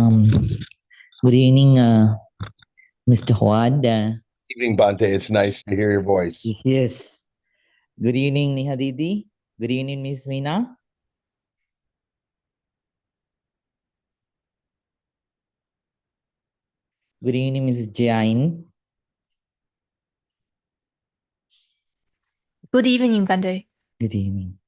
Good evening, Mr. Howard. Evening, Bante. It's nice to hear your voice. Yes. Good evening, Niha Didi. Good evening, Miss Meena. Good evening, Mrs. Jain. Good evening, Bante. Good evening.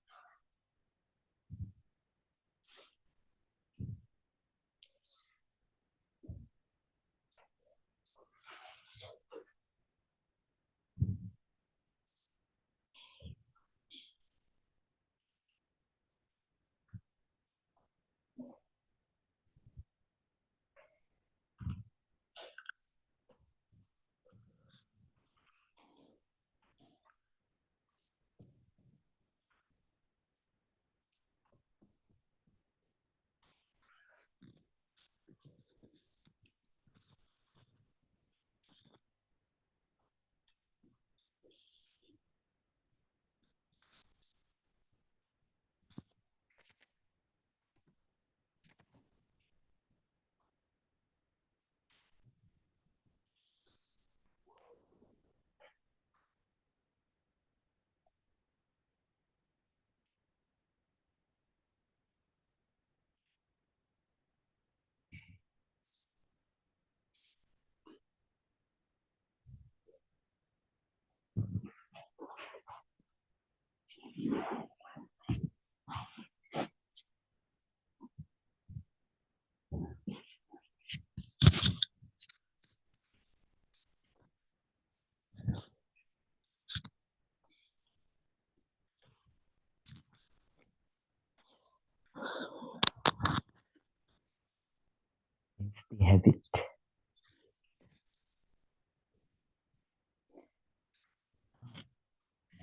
It's the habit.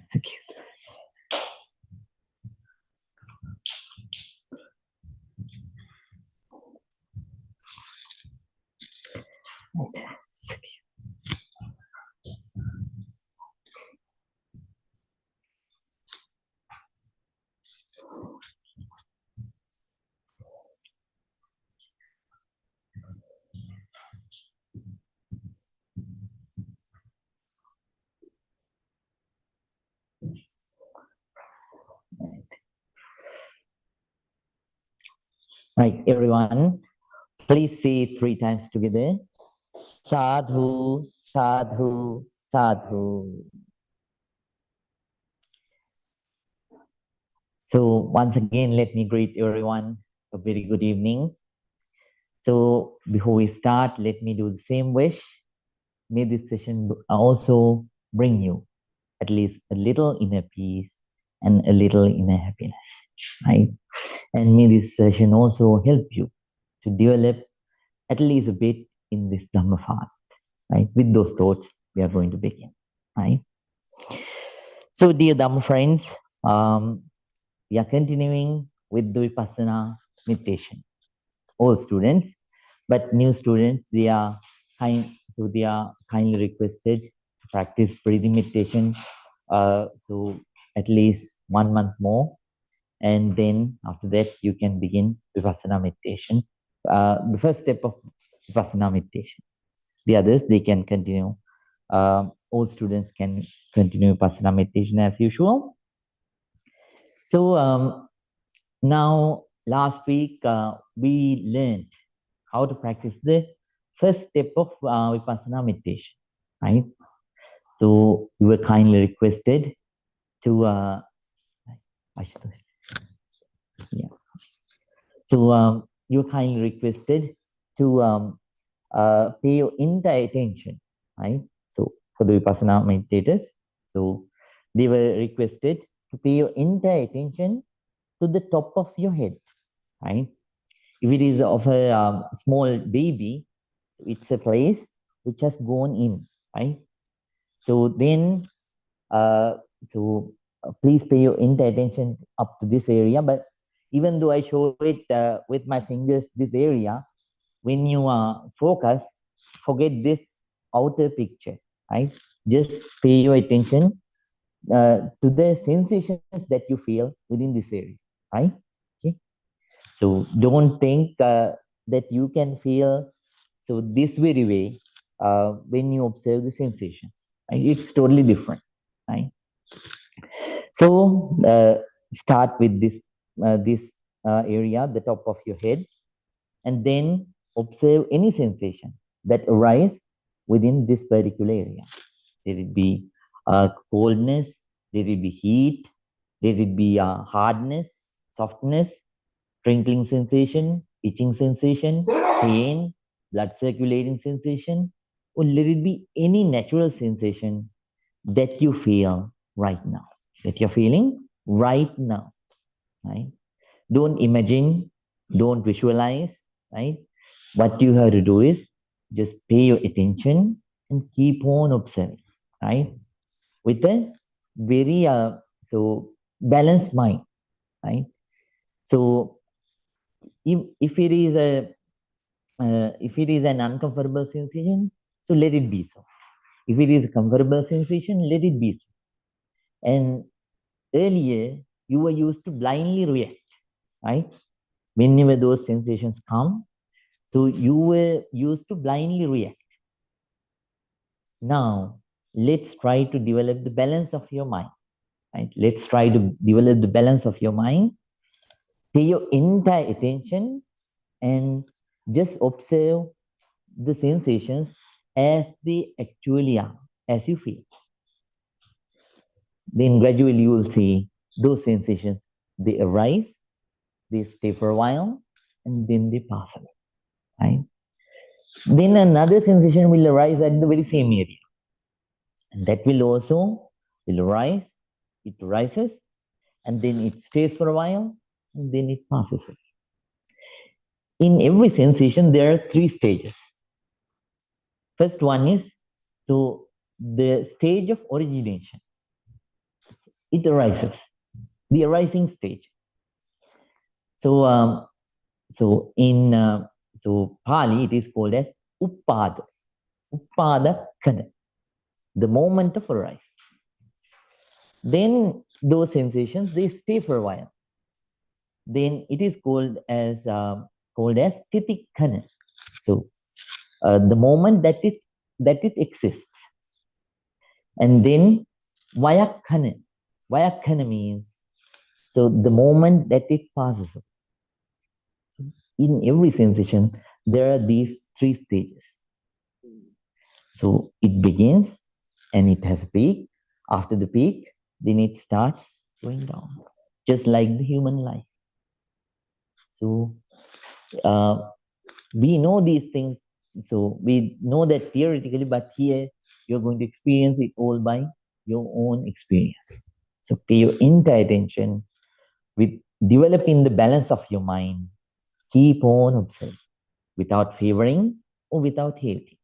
So cute. So cute. Right, everyone, please say 3 times together. Sadhu, sadhu, sadhu. So once again, let me greet everyone a very good evening. So before we start, let me do the same wish. May this session also bring you at least a little inner peace and a little inner happiness, right? And may this session also help you to develop at least a bit in this Dhamma path, right? With those thoughts, we are going to begin, right? So dear Dhamma friends, we are continuing with the Vipassana meditation. All students, but new students, they are kindly requested to practice breathing meditation. So at least 1 month more, and then after that you can begin Vipassana meditation. The first step of Vipassana meditation. The others, they can continue. All students can continue Vipassana meditation as usual. So now, last week we learned how to practice the first step of Vipassana meditation, right? So you were kindly requested to yeah. So you were kindly requested to pay your entire attention, right? So for the Vipassana meditators, so they were requested to pay your entire attention to the top of your head, right? If it is of a small baby, it's a place which has gone in, right? So then, uh, please pay your entire attention up to this area. But even though I show it with my fingers, this area, when you focus, forget this outer picture, right? Just pay your attention to the sensations that you feel within this area, right? Okay. So don't think that you can feel so this very way when you observe the sensations. Right? It's totally different. Right? So start with this area, the top of your head, and then observe any sensation that arise within this particular area. Let it be coldness, let it be heat, let it be hardness, softness, crinkling sensation, itching sensation, pain, blood circulating sensation, or let it be any natural sensation that you feel right now, that you're feeling right now, right? Don't imagine, don't visualize, right? What you have to do is just pay your attention and keep on observing, right? With a very balanced mind, right? So if it is if it is an uncomfortable sensation, so let it be so. If it is a comfortable sensation, let it be so. And earlier, you were used to blindly react, right? Whenever those sensations come, so you were used to blindly react. Now, let's try to develop the balance of your mind, right? Let's try to develop the balance of your mind. Pay your entire attention and just observe the sensations as they actually are, as you feel. Then gradually you will see those sensations, they arise, they stay for a while, and then they pass away, right? Then another sensation will arise at the very same area. And that will also will arise, it rises, and then it stays for a while, and then it passes away. In every sensation, there are three stages. First one is so the stage of origination. It arises, the arising stage. So in Pali, it is called as uppada, uppada kada, the moment of arise. Then those sensations they stay for a while. Then it is called as titikkana. So the moment that it exists, and then vayakkana. Vayakkana means so the moment that it passes. In every sensation, there are these three stages. So it begins and it has a peak. After the peak, then it starts going down, just like the human life. So we know these things. So we know that theoretically, but here you're going to experience it all by your own experience. So pay your entire attention with developing the balance of your mind. Keep on observing without favoring or without hating.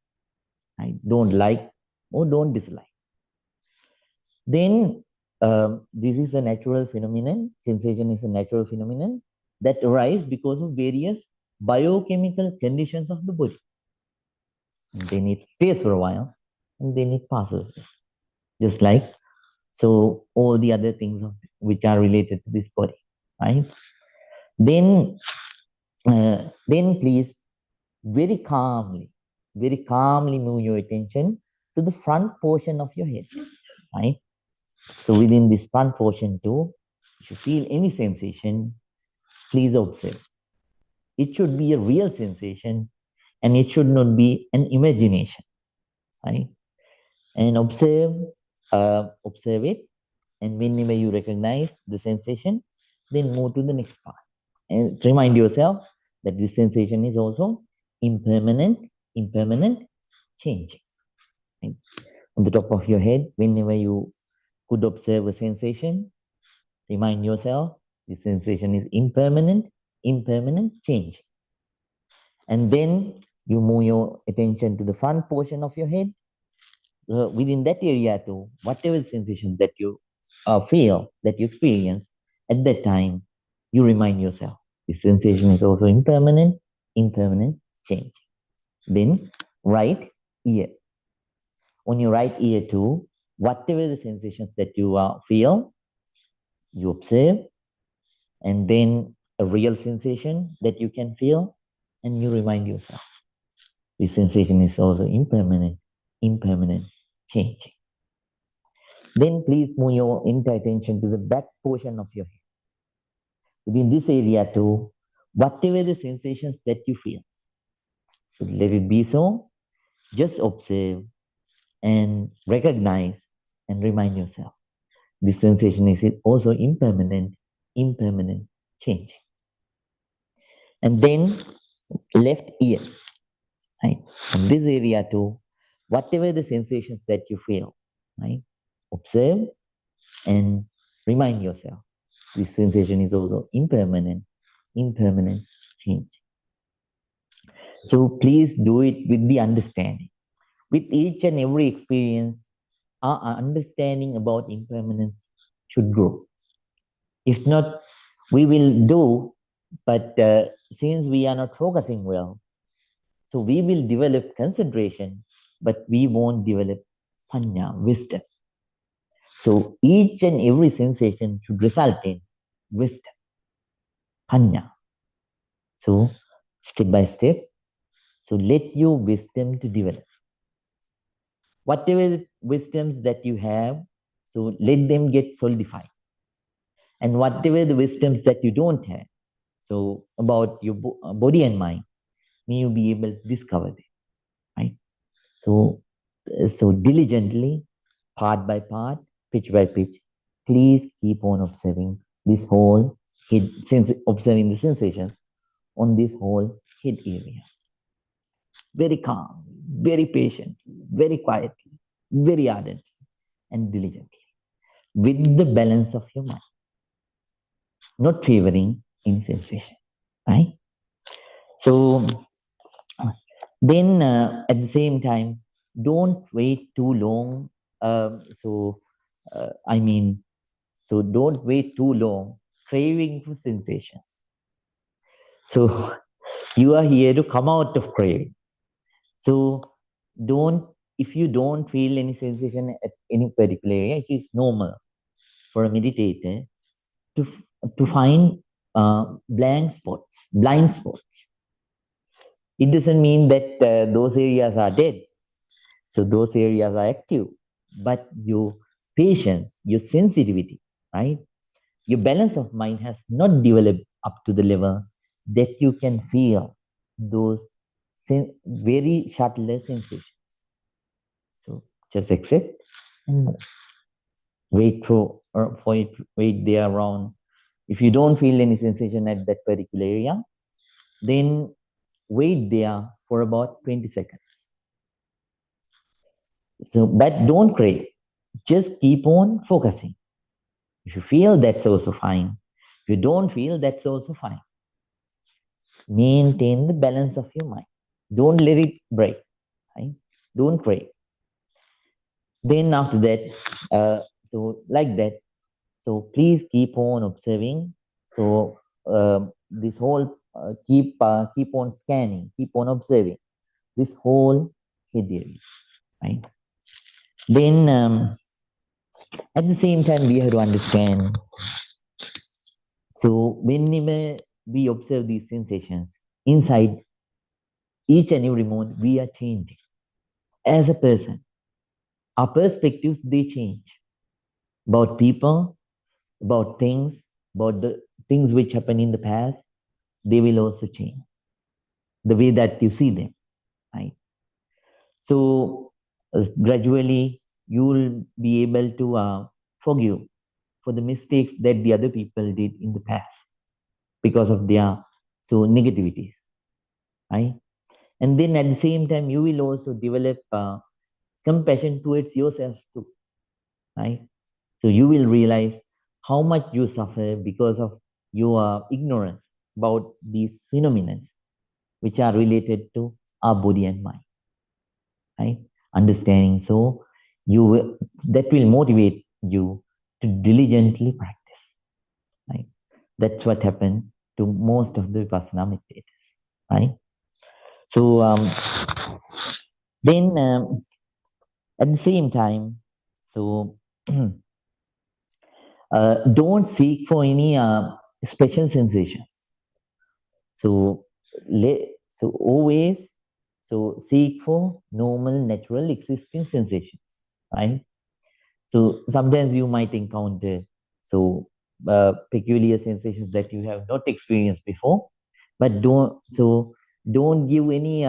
I don't like or don't dislike. Then this is a natural phenomenon. Sensation is a natural phenomenon that arise because of various biochemical conditions of the body. And then it stays for a while, and then it passes. Just like so, all the other things which are related to this body, right? Then please very calmly move your attention to the front portion of your head, right? So within this front portion too, if you feel any sensation, please observe. It should be a real sensation and it should not be an imagination, right? And observe it, and whenever you recognize the sensation, then move to the next part. And remind yourself that this sensation is also impermanent, changing. Right? On the top of your head, whenever you could observe a sensation, remind yourself this sensation is impermanent, changing. And then you move your attention to the front portion of your head. Within that area too, whatever sensation that you feel, that you experience, at that time, you remind yourself, this sensation is also impermanent, changing. Then, right ear. On your right ear too, whatever the sensations that you feel, you observe, and then a real sensation that you can feel, and you remind yourself. This sensation is also impermanent, changing. Then please move your entire attention to the back portion of your head. Within this area too, whatever the sensations that you feel. So let it be so. Just observe and recognize and remind yourself. This sensation is also impermanent, changing. And then left ear, right? From this area to whatever the sensations that you feel, right? Observe and remind yourself. This sensation is also impermanent, change. So please do it with the understanding. With each and every experience, our understanding about impermanence should grow. If not, we will do, but since we are not focusing well, so we will develop concentration, but we won't develop panya, wisdom. So each and every sensation should result in wisdom, panya. So step by step, so let your wisdom to develop. Whatever wisdoms that you have, so let them get solidified. And whatever the wisdoms that you don't have, so about your body and mind, may you be able to discover them, right? So diligently, part by part, pitch by pitch, please keep on observing this whole head, observing the sensations on this whole head area. Very calm, very patient, very quietly, very ardently, and diligently, with the balance of your mind, not favoring any sensation, right? So then at the same time, don't wait too long. So don't wait too long craving for sensations. So you are here to come out of craving. So if you don't feel any sensation at any particular area, it is normal for a meditator to find blind spots. It doesn't mean that those areas are dead. So those areas are active, but your patience, your sensitivity, right? Your balance of mind has not developed up to the level that you can feel those very subtle sensations. So just accept and move. Wait for it, wait there around. If you don't feel any sensation at that particular area, then wait there for about 20 seconds. So, but don't crave. Just keep on focusing. If you feel, that's also fine. If you don't feel, that's also fine. Maintain the balance of your mind. Don't let it break. Right? Don't crave. Then after that, so like that, so please keep on observing. So this whole keep on scanning, keep on observing this whole head area, right? Then at the same time, we have to understand. So whenever we observe these sensations inside each and every moment, we are changing as a person. Our perspectives, they change about people, about things, about the things which happened in the past. They will also change the way that you see them, right? So gradually you will be able to forgive for the mistakes that the other people did in the past because of their negativities, right? And then at the same time, you will also develop compassion towards yourself too, right? So you will realize how much you suffer because of your ignorance about these phenomena which are related to our body and mind, right? Understanding. So that will motivate you to diligently practice, right? That's what happened to most of the Vipassana meditators, right? So then at the same time, so don't seek for any special sensations. So So always, so seek for normal, natural, existing sensations, right? So sometimes you might encounter so peculiar sensations that you have not experienced before, but don't give any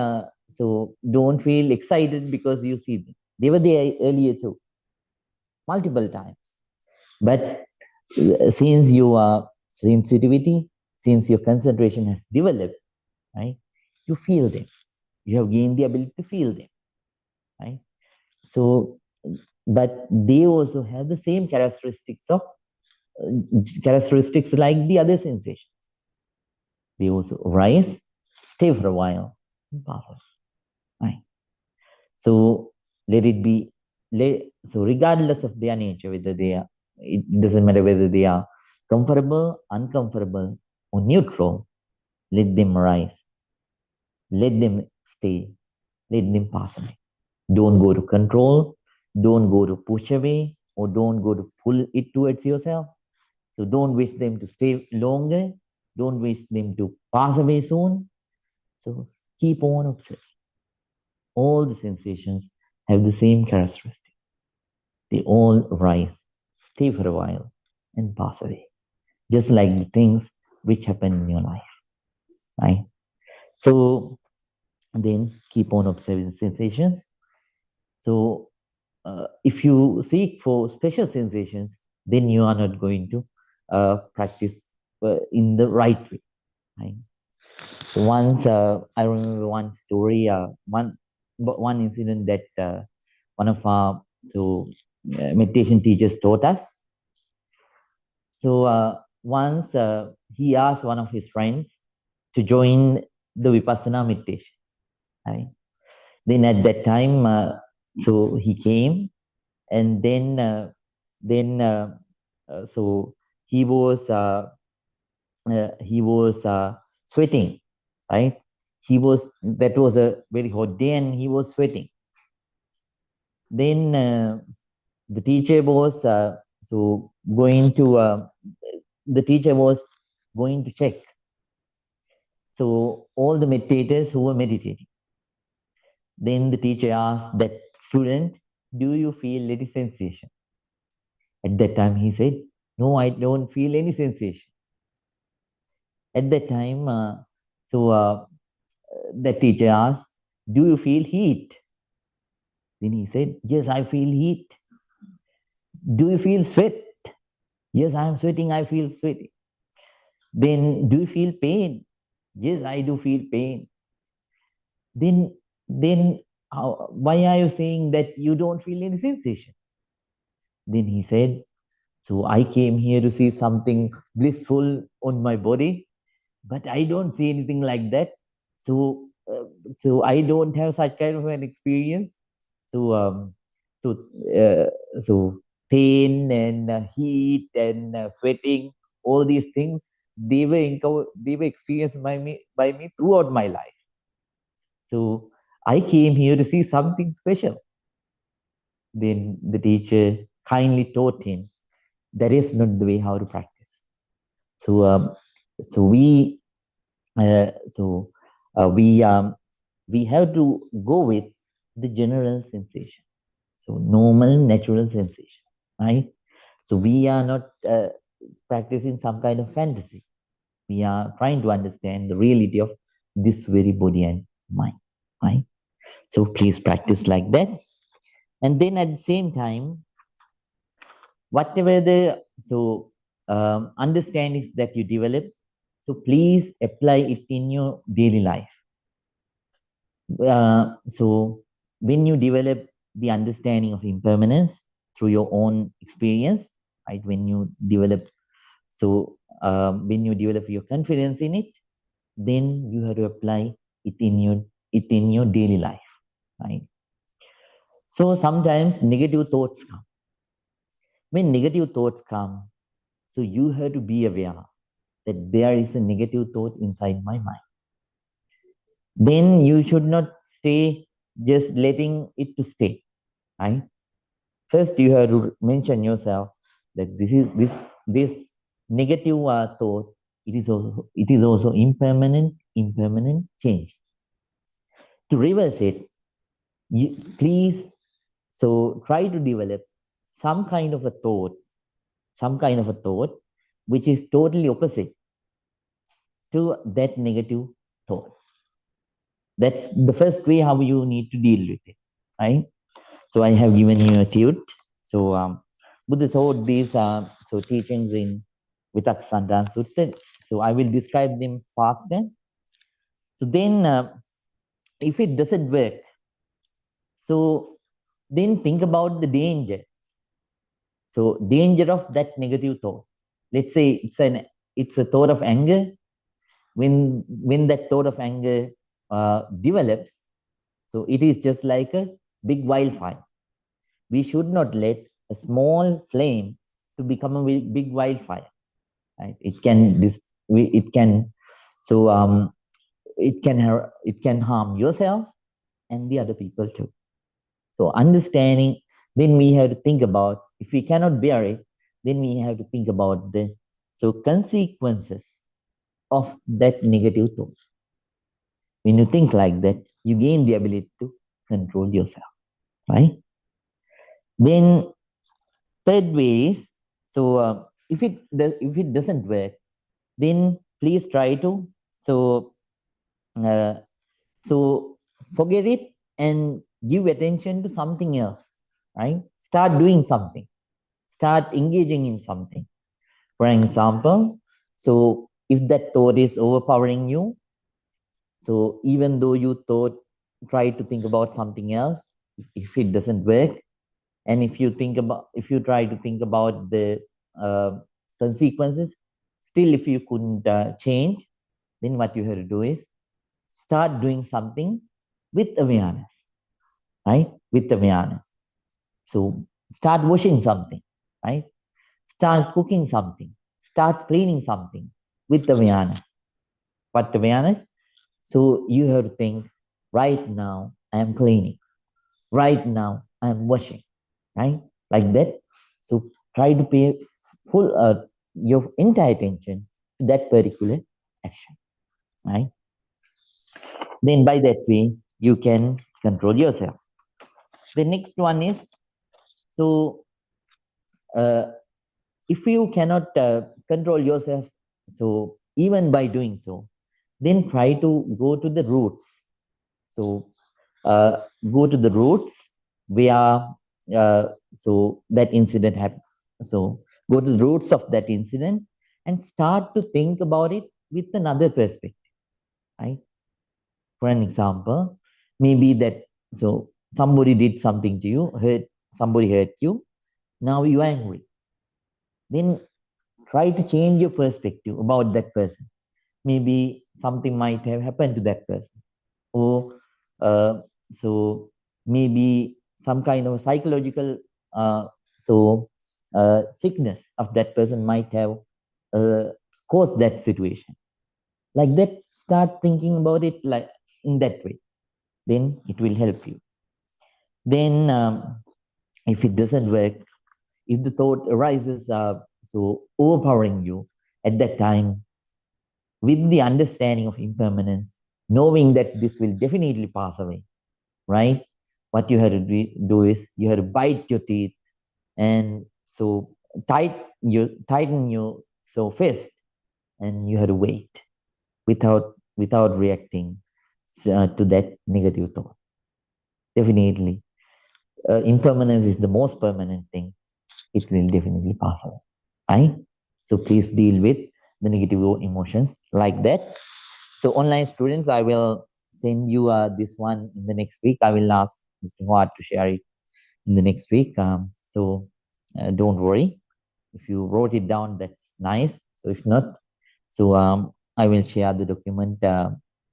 so don't feel excited because you see them. They were there earlier too, multiple times. But since you are sensitivity, since your concentration has developed, right, you feel them. You have gained the ability to feel them, right? So, but they also have the same characteristics like the other sensations. They also rise, stay for a while, and pass away, right? So let it be. So regardless of their nature, whether they are, it doesn't matter whether they are comfortable, uncomfortable, or neutral. Let them rise. Let them stay. Let them pass away. Don't go to control. Don't go to push away, or don't go to pull it towards yourself. So don't wish them to stay longer. Don't wish them to pass away soon. So keep on observing. All the sensations have the same characteristic. They all rise, stay for a while, and pass away. Just like the things which happen in your life. Right? So then keep on observing sensations. So if you seek for special sensations, then you are not going to practice in the right way. Right? So once I remember one story, one incident that one of our meditation teachers taught us. So once he asked one of his friends to join the vipassana meditation. Right? Then at that time, so he came, and then so he was sweating, right? That was a very hot day, and he was sweating. Then the teacher was going to check. So all the meditators who were meditating. Then the teacher asked that student, "Do you feel any sensation?" At that time, he said, "No, I don't feel any sensation." At that time, the teacher asked, "Do you feel heat?" Then he said, "Yes, I feel heat." "Do you feel sweat?" "Yes, I am sweating, I feel sweating." "Then do you feel pain?" "Yes, I do feel pain." Then why are you saying that you don't feel any sensation?" Then he said, "So I came here to see something blissful on my body, but I don't see anything like that. So, so I don't have such kind of an experience. So, so, so pain and heat and sweating, all these things, they were experienced by me throughout my life. So I came here to see something special." Then the teacher kindly taught him that is not the way how to practice. So, so we uh, so we have to go with the general sensation, so normal natural sensation, right? So we are not practicing some kind of fantasy. We are trying to understand the reality of this very body and mind, right? So please practice like that. And then at the same time, whatever the understandings that you develop, so please apply it in your daily life. So when you develop the understanding of impermanence through your own experience, right? When you develop when you develop your confidence in it, then you have to apply it in your daily life, right? So sometimes negative thoughts come. When negative thoughts come, so you have to be aware that there is a negative thought inside my mind. Then you should not stay just letting it to stay, right? First, you have to mention yourself that this negative thought. It is also impermanent change. To reverse it, please, so try to develop some kind of a thought, which is totally opposite to that negative thought. That's the first way how you need to deal with it, right? So I have given you a tute. So Buddha taught these teachings in Vitaksantan Sutta. So I will describe them faster. So then, if it doesn't work, so then think about the danger. So danger of that negative thought. Let's say it's a thought of anger. When that thought of anger develops, so it is just like a big wildfire. We should not let a small flame to become a big wildfire. Right? It can harm yourself and the other people too. So understanding, then we have to think about, if we cannot bear it, then we have to think about the consequences of that negative thought. When you think like that, you gain the ability to control yourself, right? Then third way is, if it doesn't work, then please try to uh, forget it and give attention to something else, right? Start doing something, start engaging in something. For example, so if that thought is overpowering you, so even though you try to think about something else, if it doesn't work, and if you try to think about the uh, consequences, still if you couldn't change, then what you have to do is start doing something with awareness, right? With awareness. So start washing something, right? Start cooking something, start cleaning something with awareness. What awareness? So you have to think, right now I am cleaning, right now I am washing, right? Like that. So try to pay full your entire attention to that particular action, right? Then by that way, you can control yourself. The next one is, so uh, if you cannot control yourself, so even by doing so, then try to go to the roots. So go to the roots where that incident happened. So go to the roots of that incident and start to think about it with another perspective, right? For an example, maybe that somebody did something to you, somebody hurt you. Now you are angry. Then try to change your perspective about that person. Maybe something might have happened to that person, or so maybe some kind of psychological uh, so sickness of that person might have uh, caused that situation. Like that, start thinking about it like in that way. Then it will help you. Then, if it doesn't work, if the thought arises, overpowering you at that time, with the understanding of impermanence, knowing that this will definitely pass away, right? What you have to do is you have to bite your teeth and tighten your fist, and you have to wait without reacting to that negative thought. Definitely, impermanence is the most permanent thing. It will definitely pass away, right? So please deal with the negative emotions like that. So online students, I will send you this one in the next week. I will ask Mr. Howard to share it in the next week. Don't worry. If you wrote it down, that's nice. So if not, I will share the document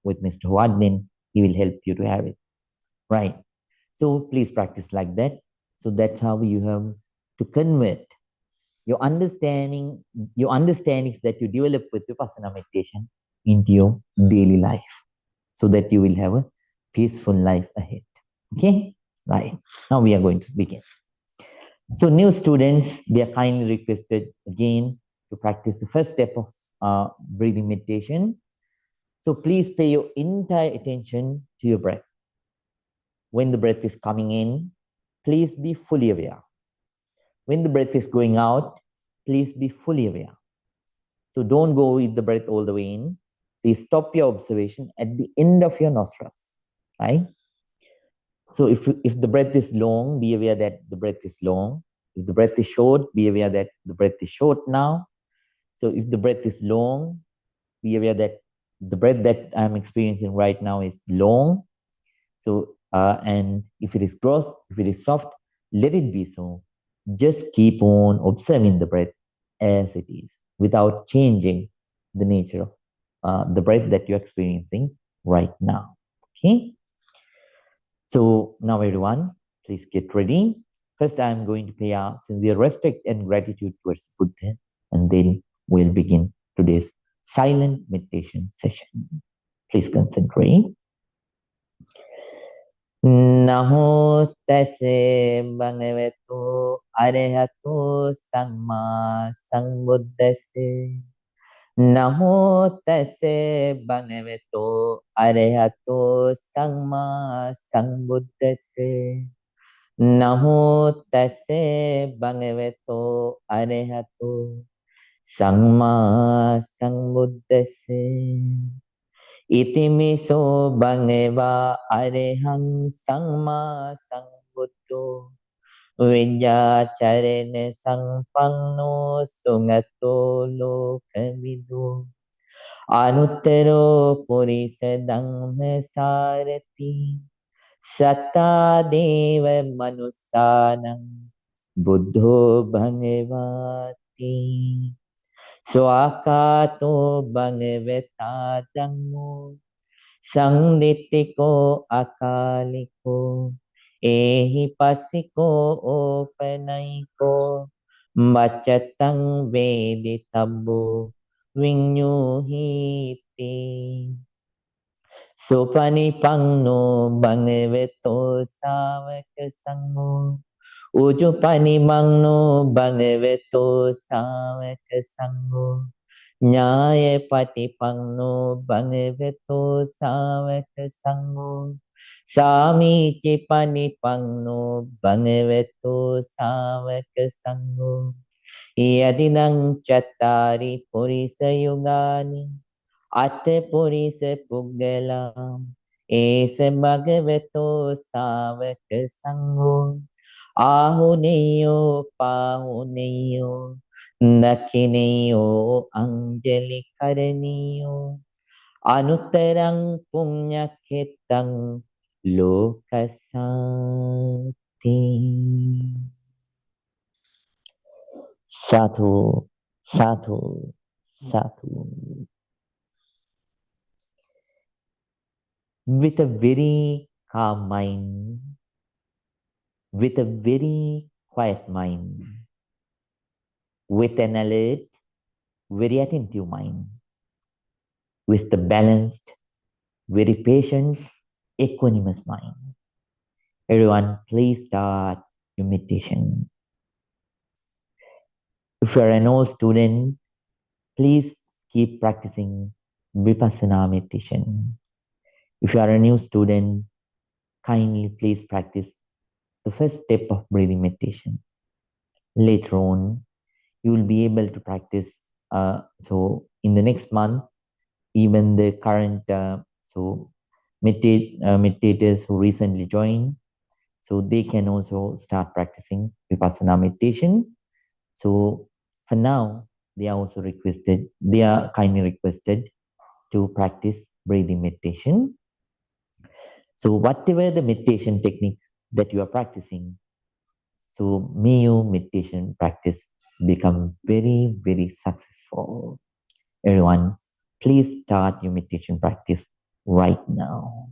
with Mr. Howard, then he will help you to have it. Right. So please practice like that. So that's how you have to convert your understandings that you develop with Vipassana meditation into your daily life, so that you will have a peaceful life ahead. Okay? Right. Now we are going to begin. So new students, they are kindly requested again to practice the first step of breathing meditation. So please pay your entire attention to your breath. When the breath is coming in, please be fully aware. When the breath is going out, please be fully aware. So don't go with the breath all the way in. Please stop your observation at the end of your nostrils, right? So if the breath is long, be aware that the breath is long. If the breath is short, be aware that the breath is short now. So if the breath is long, be aware that the breath that I'm experiencing right now is long. So, and if it is gross, if it is soft, let it be so. Just keep on observing the breath as it is without changing the nature of the breath that you're experiencing right now. Okay? So now everyone, please get ready. First, I'm going to pay our sincere respect and gratitude towards Buddha, and then we'll begin today's silent meditation session. Please concentrate. Namo tase bhagavato arahato samma sambuddhase. Namo tase bhagavato arahato samma sambuddhase. Namo tase bhagavato arahato samma sambuddhase. Itimiso bhagava arahang samma sambuddho Vidyacharene sampanno sungato lokavidu Anuttaro purisa dhamma sarati Satta deva manusanam buddho bhagavati Swakato bhagavata dhammo Sangdittiko akaliko ehi passiko opanayiko Machatang veditabbo vinyuhiti Supanipanno bhagavato savaka sangho Ujupanimanno bhagavato savaka sangho Nyaya patipanno bhagavato savaka sangho Samici panipanno bhagavato savaka sangho Yadinang chattari purisa yugani Atte purisa puggalam Esa bhagavato savaka sangho Ahuneyo pahuneyo Nakineyo anjali karaniyo Anuttarang punyaketang lokasati Sadhu, sadhu, sadhu. With a very calm mind, with a very quiet mind, with an alert, very attentive mind, with the balanced, very patient, equanimous mind. Everyone, please start your meditation. If you are an old student, please keep practicing Vipassana meditation. If you are a new student, kindly please practice the first step of breathing meditation. Later on, you will be able to practice. So in the next month, even the current meditators who recently joined, so they can also start practicing Vipassana meditation. So for now, they are kindly requested to practice breathing meditation. So whatever the meditation technique that you are practicing, so may your meditation practice become very, very successful. Everyone, please start your meditation practice right now.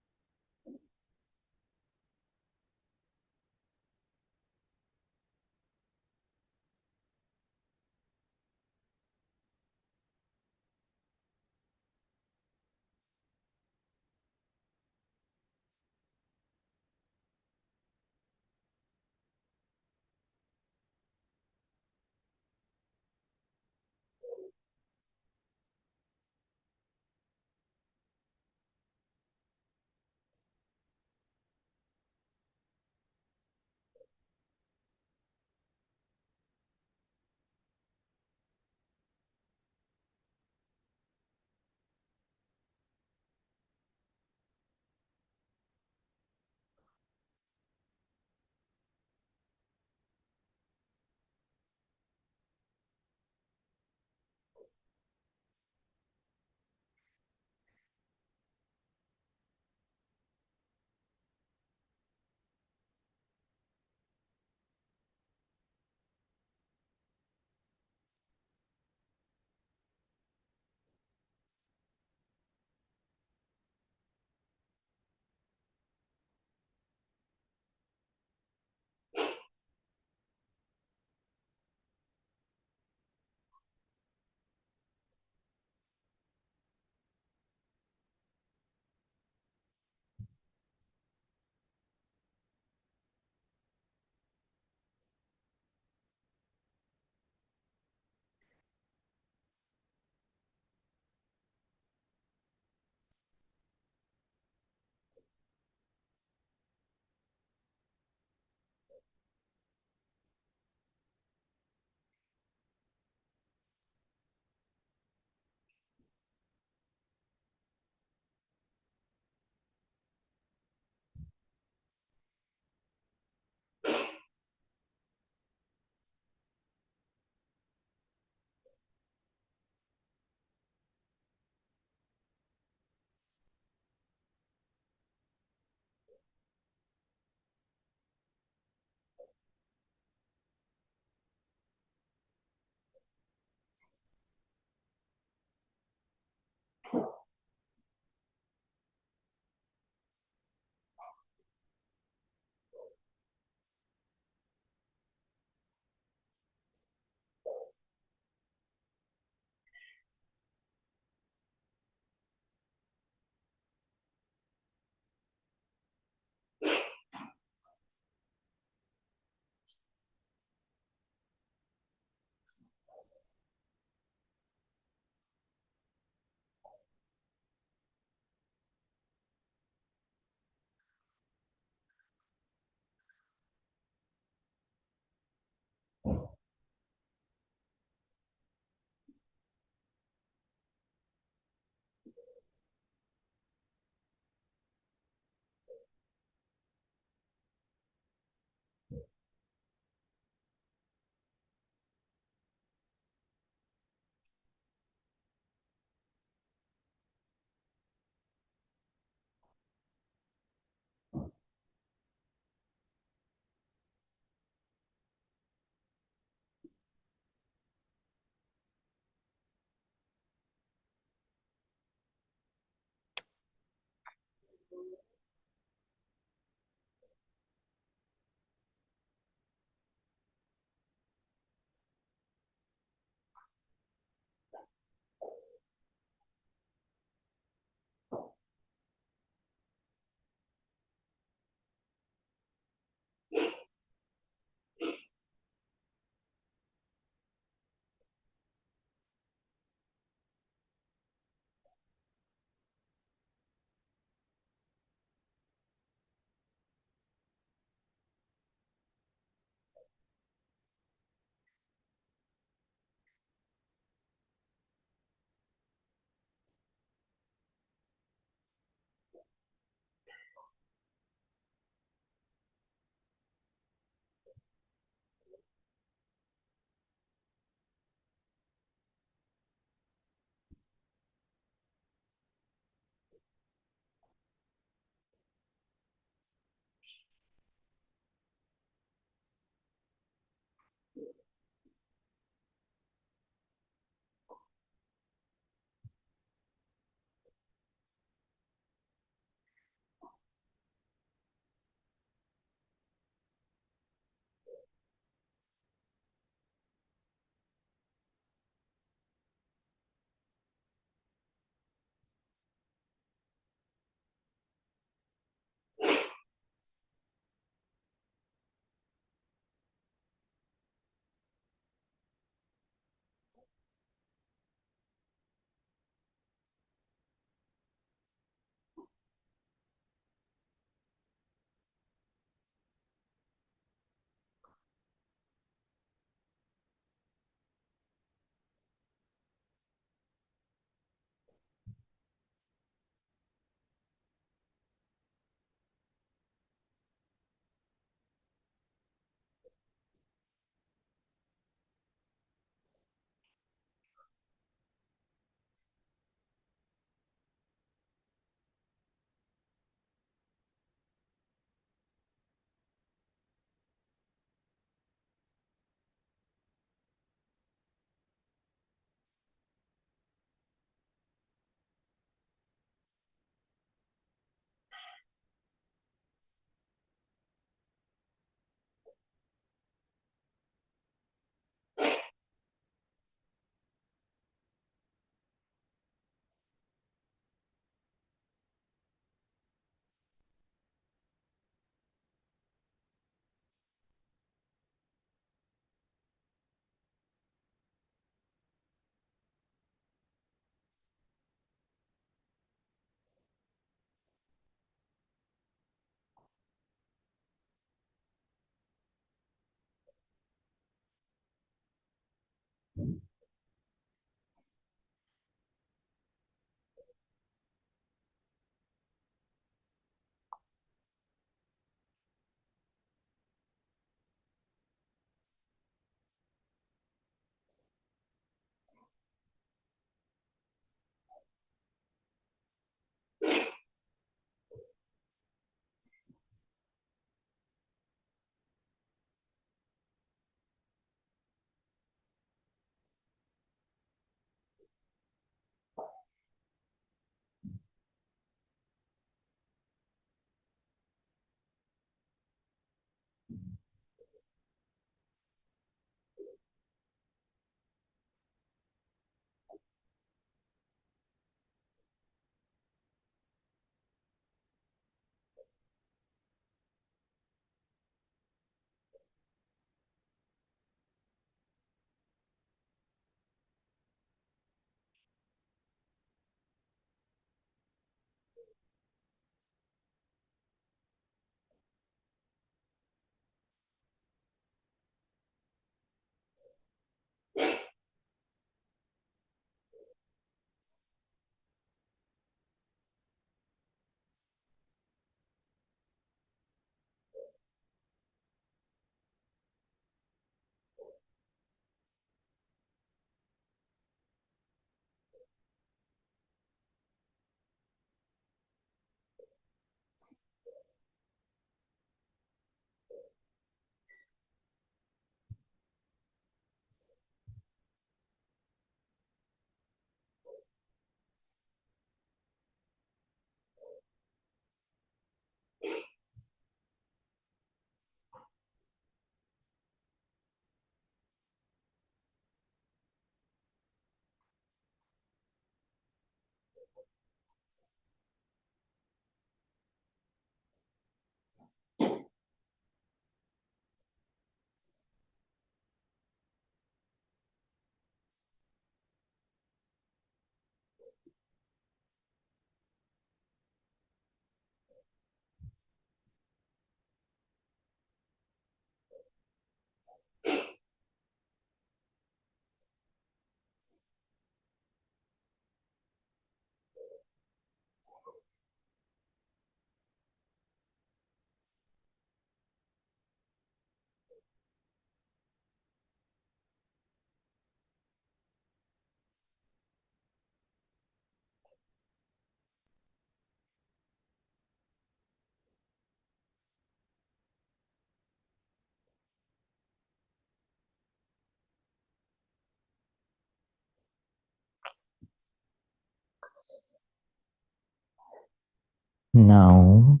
Now,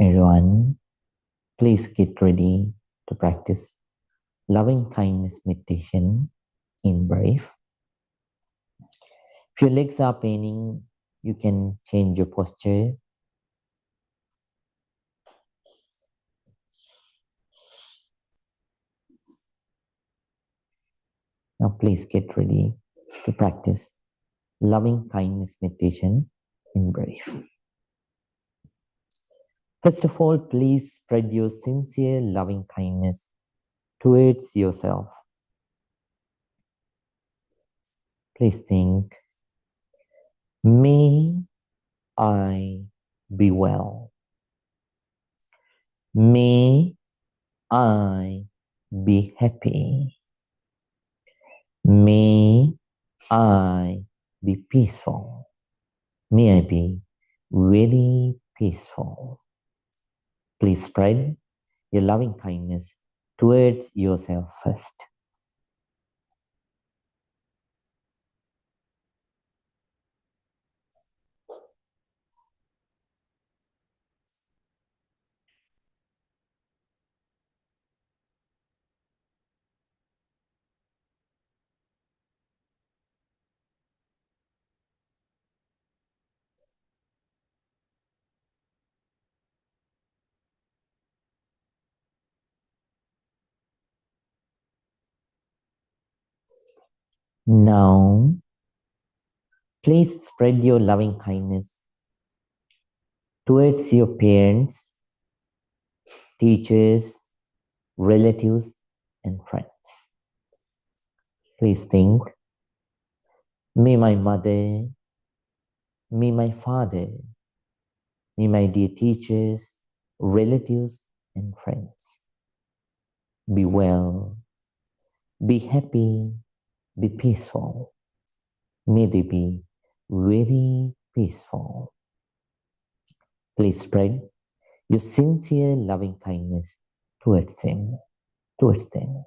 everyone, please get ready to practice loving kindness meditation in brief. If your legs are paining, you can change your posture. Now, please get ready to practice loving kindness meditation in brief. First of all, please spread your sincere loving kindness towards yourself. Please think, may I be well. May I be happy. May I be peaceful. May I be really peaceful. Please spread your loving kindness towards yourself first. Now, please spread your loving kindness towards your parents, teachers, relatives, and friends. Please think, may my mother, may my father, may my dear teachers, relatives, and friends be well, be happy, be peaceful. May they be very peaceful. Please spread your sincere loving kindness towards them, towards them.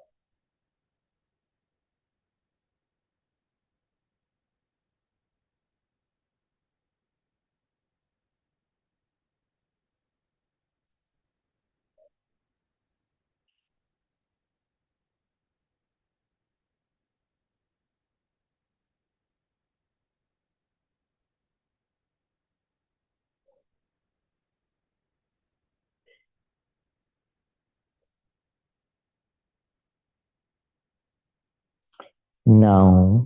Now,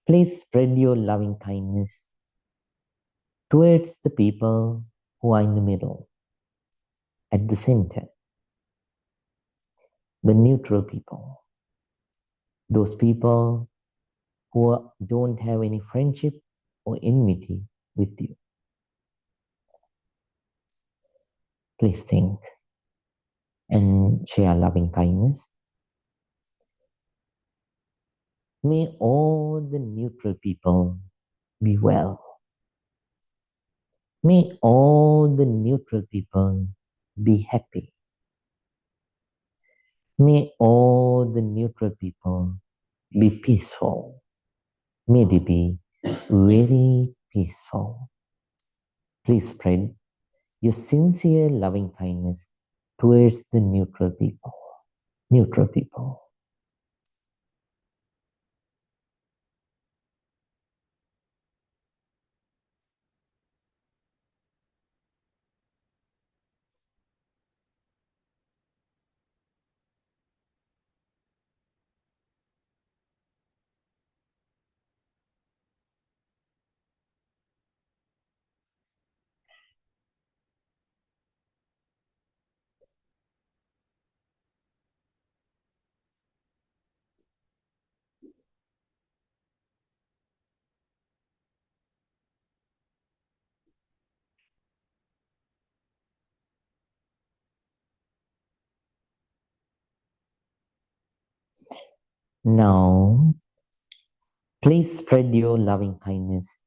please spread your loving kindness towards the people who are in the middle, at the center, the neutral people, those people who don't have any friendship or enmity with you. Please think and share loving kindness. May all the neutral people be well. May all the neutral people be happy. May all the neutral people be peaceful. May they be very peaceful. Please spread your sincere loving kindness towards the neutral people. Neutral people. Now, please spread your loving kindness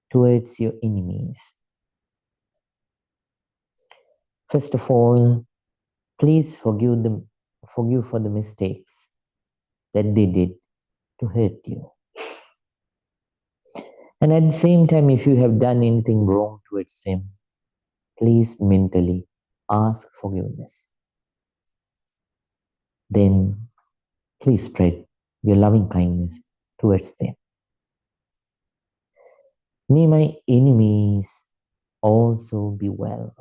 towards your enemies. First of all, please forgive them, forgive for the mistakes that they did to hurt you. And at the same time, if you have done anything wrong towards them, please mentally ask forgiveness. Then please spread your loving kindness towards them. May my enemies also be well.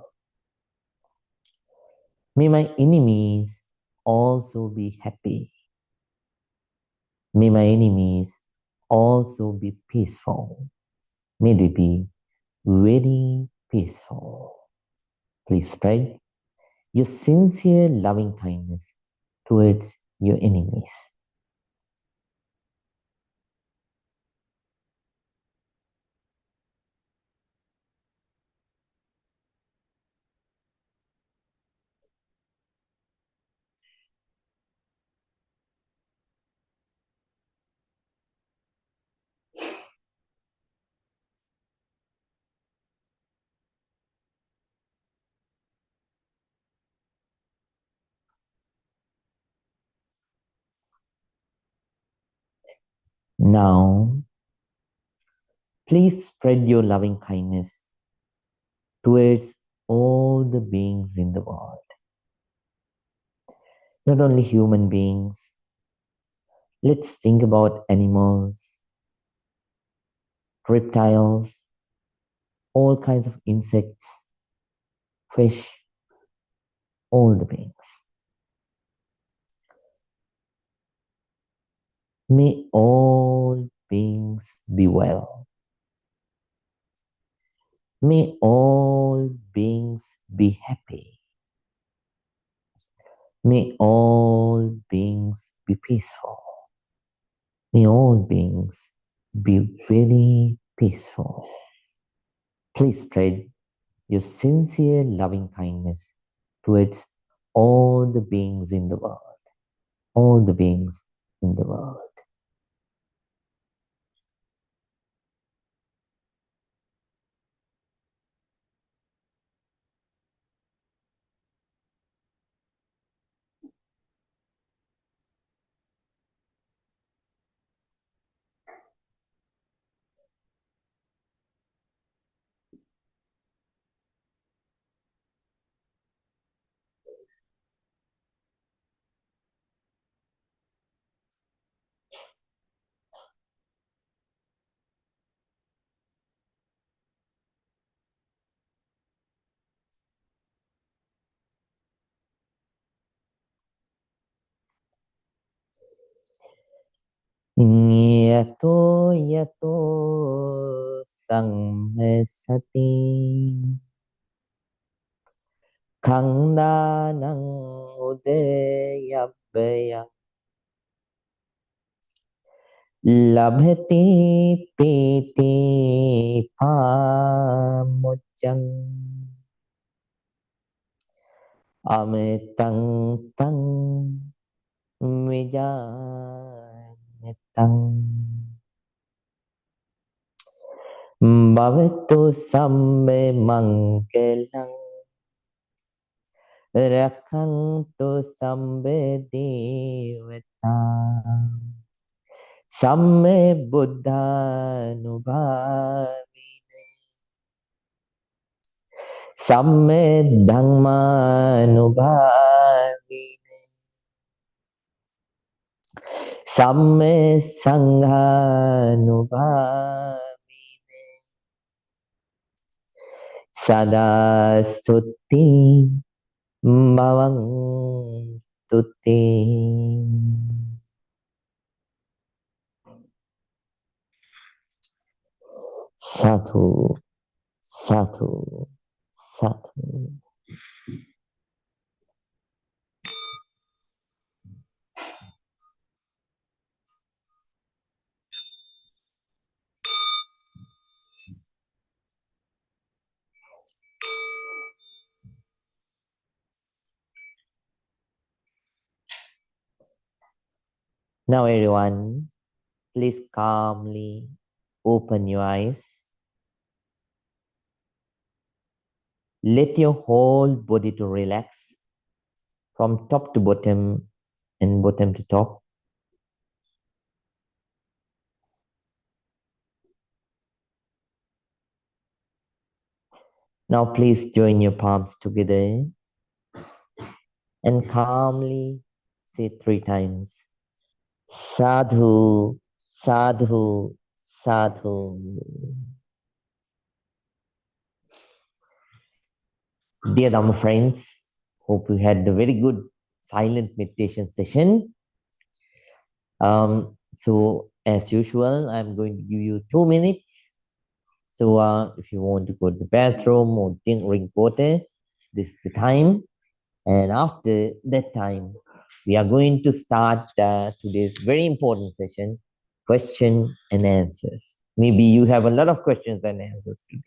May my enemies also be happy. May my enemies also be peaceful. May they be very peaceful. Please spread your sincere loving kindness towards your enemies. Now, please spread your loving kindness towards all the beings in the world. Not only human beings. Let's think about animals, reptiles, all kinds of insects, fish, all the beings. May all beings be well. May all beings be happy. May all beings be peaceful. May all beings be very peaceful. Please spread your sincere loving kindness towards all the beings in the world. All the beings in the world. Yato yato sammesati Kangdanang udeyabbaya Labhati piti pamuccang Amitang tang vijanetang Bhavatu sambe mangelang Rakhantu sambe devatam Samme buddhanubhavine Samme dhammanubhavine Samme sanghanubhavine Sada sutti bhavantu te. Sadhu, sadhu, sadhu. Now, everyone, please calmly open your eyes. Let your whole body to relax from top to bottom and bottom to top. Now, please join your palms together and calmly say 3 times, Sadhu, Sadhu, Sadhu. Dear Dhamma friends, hope you had a very good silent meditation session. So as usual, I'm going to give you 2 minutes. So if you want to go to the bathroom or drink water, this is the time. And after that time, we are going to start today's very important session, question and answers. Maybe you have a lot of questions and answers today.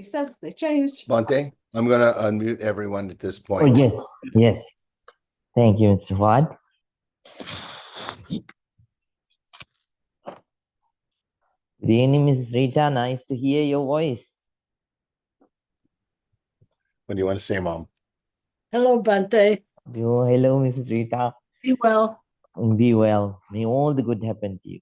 Sense they changed. Bante, I'm going to unmute everyone at this Oh, point. yes. Thank you, Mr. Wad. Good evening, Mrs. Rita. Nice to hear your voice. What do you want to say, Mom? Hello, Bante. Oh, hello, Mrs. Rita. Be well. Be well. May all the good happen to you.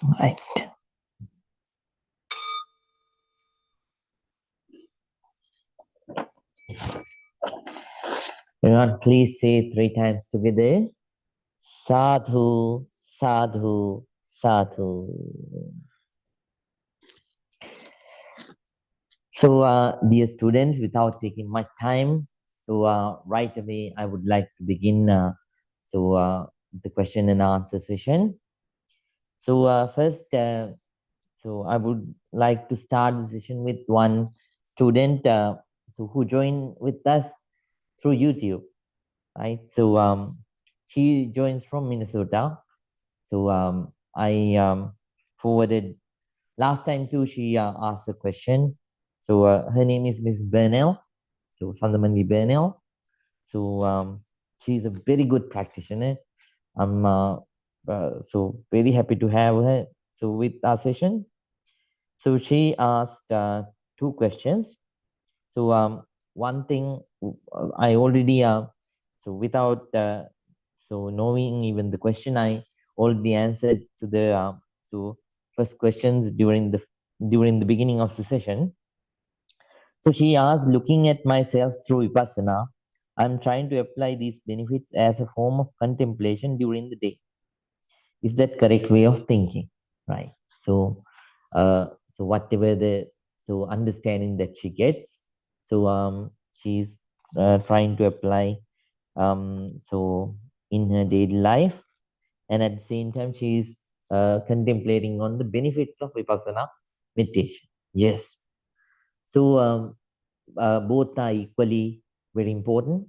Right. Everyone, please say 3 times together. Sadhu, sadhu, sadhu. So, dear students, without taking much time, right away, I would like to begin the question and answer session. First, I would like to start the session with one student who joined with us through YouTube, right? She joins from Minnesota. I forwarded last time too. She asked a question. Her name is Miss Bernal. Sandamani Bernal. She's a very good practitioner. I'm so very happy to have her with our session. So she asked 2 questions. One thing I already without knowing even the question, I already answered to the first questions during the beginning of the session. So she asked, looking at myself through Vipassana, I'm trying to apply these benefits as a form of contemplation during the day. Is that correct way of thinking? Right. So whatever the understanding that she gets, she's trying to apply in her daily life, and at the same time she's contemplating on the benefits of Vipassana meditation. Yes. Both are equally very important,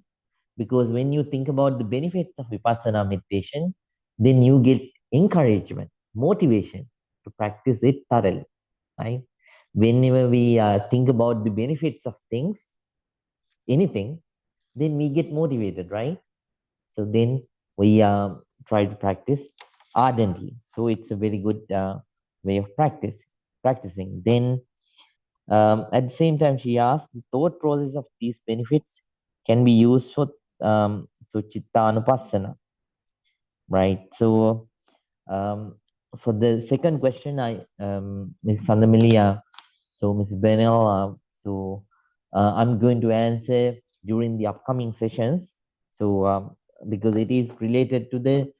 because when you think about the benefits of Vipassana meditation, then you get encouragement, motivation to practice it thoroughly, right? Whenever we think about the benefits of things, anything, then we get motivated, right? So then we try to practice ardently. So it's a very good way of practicing. Then at the same time, she asked, the thought process of these benefits can be used for chitta anupassana, right? For the second question, Ms. Sandamilia, Ms. Benel, I'm going to answer during the upcoming sessions. Because it is related to the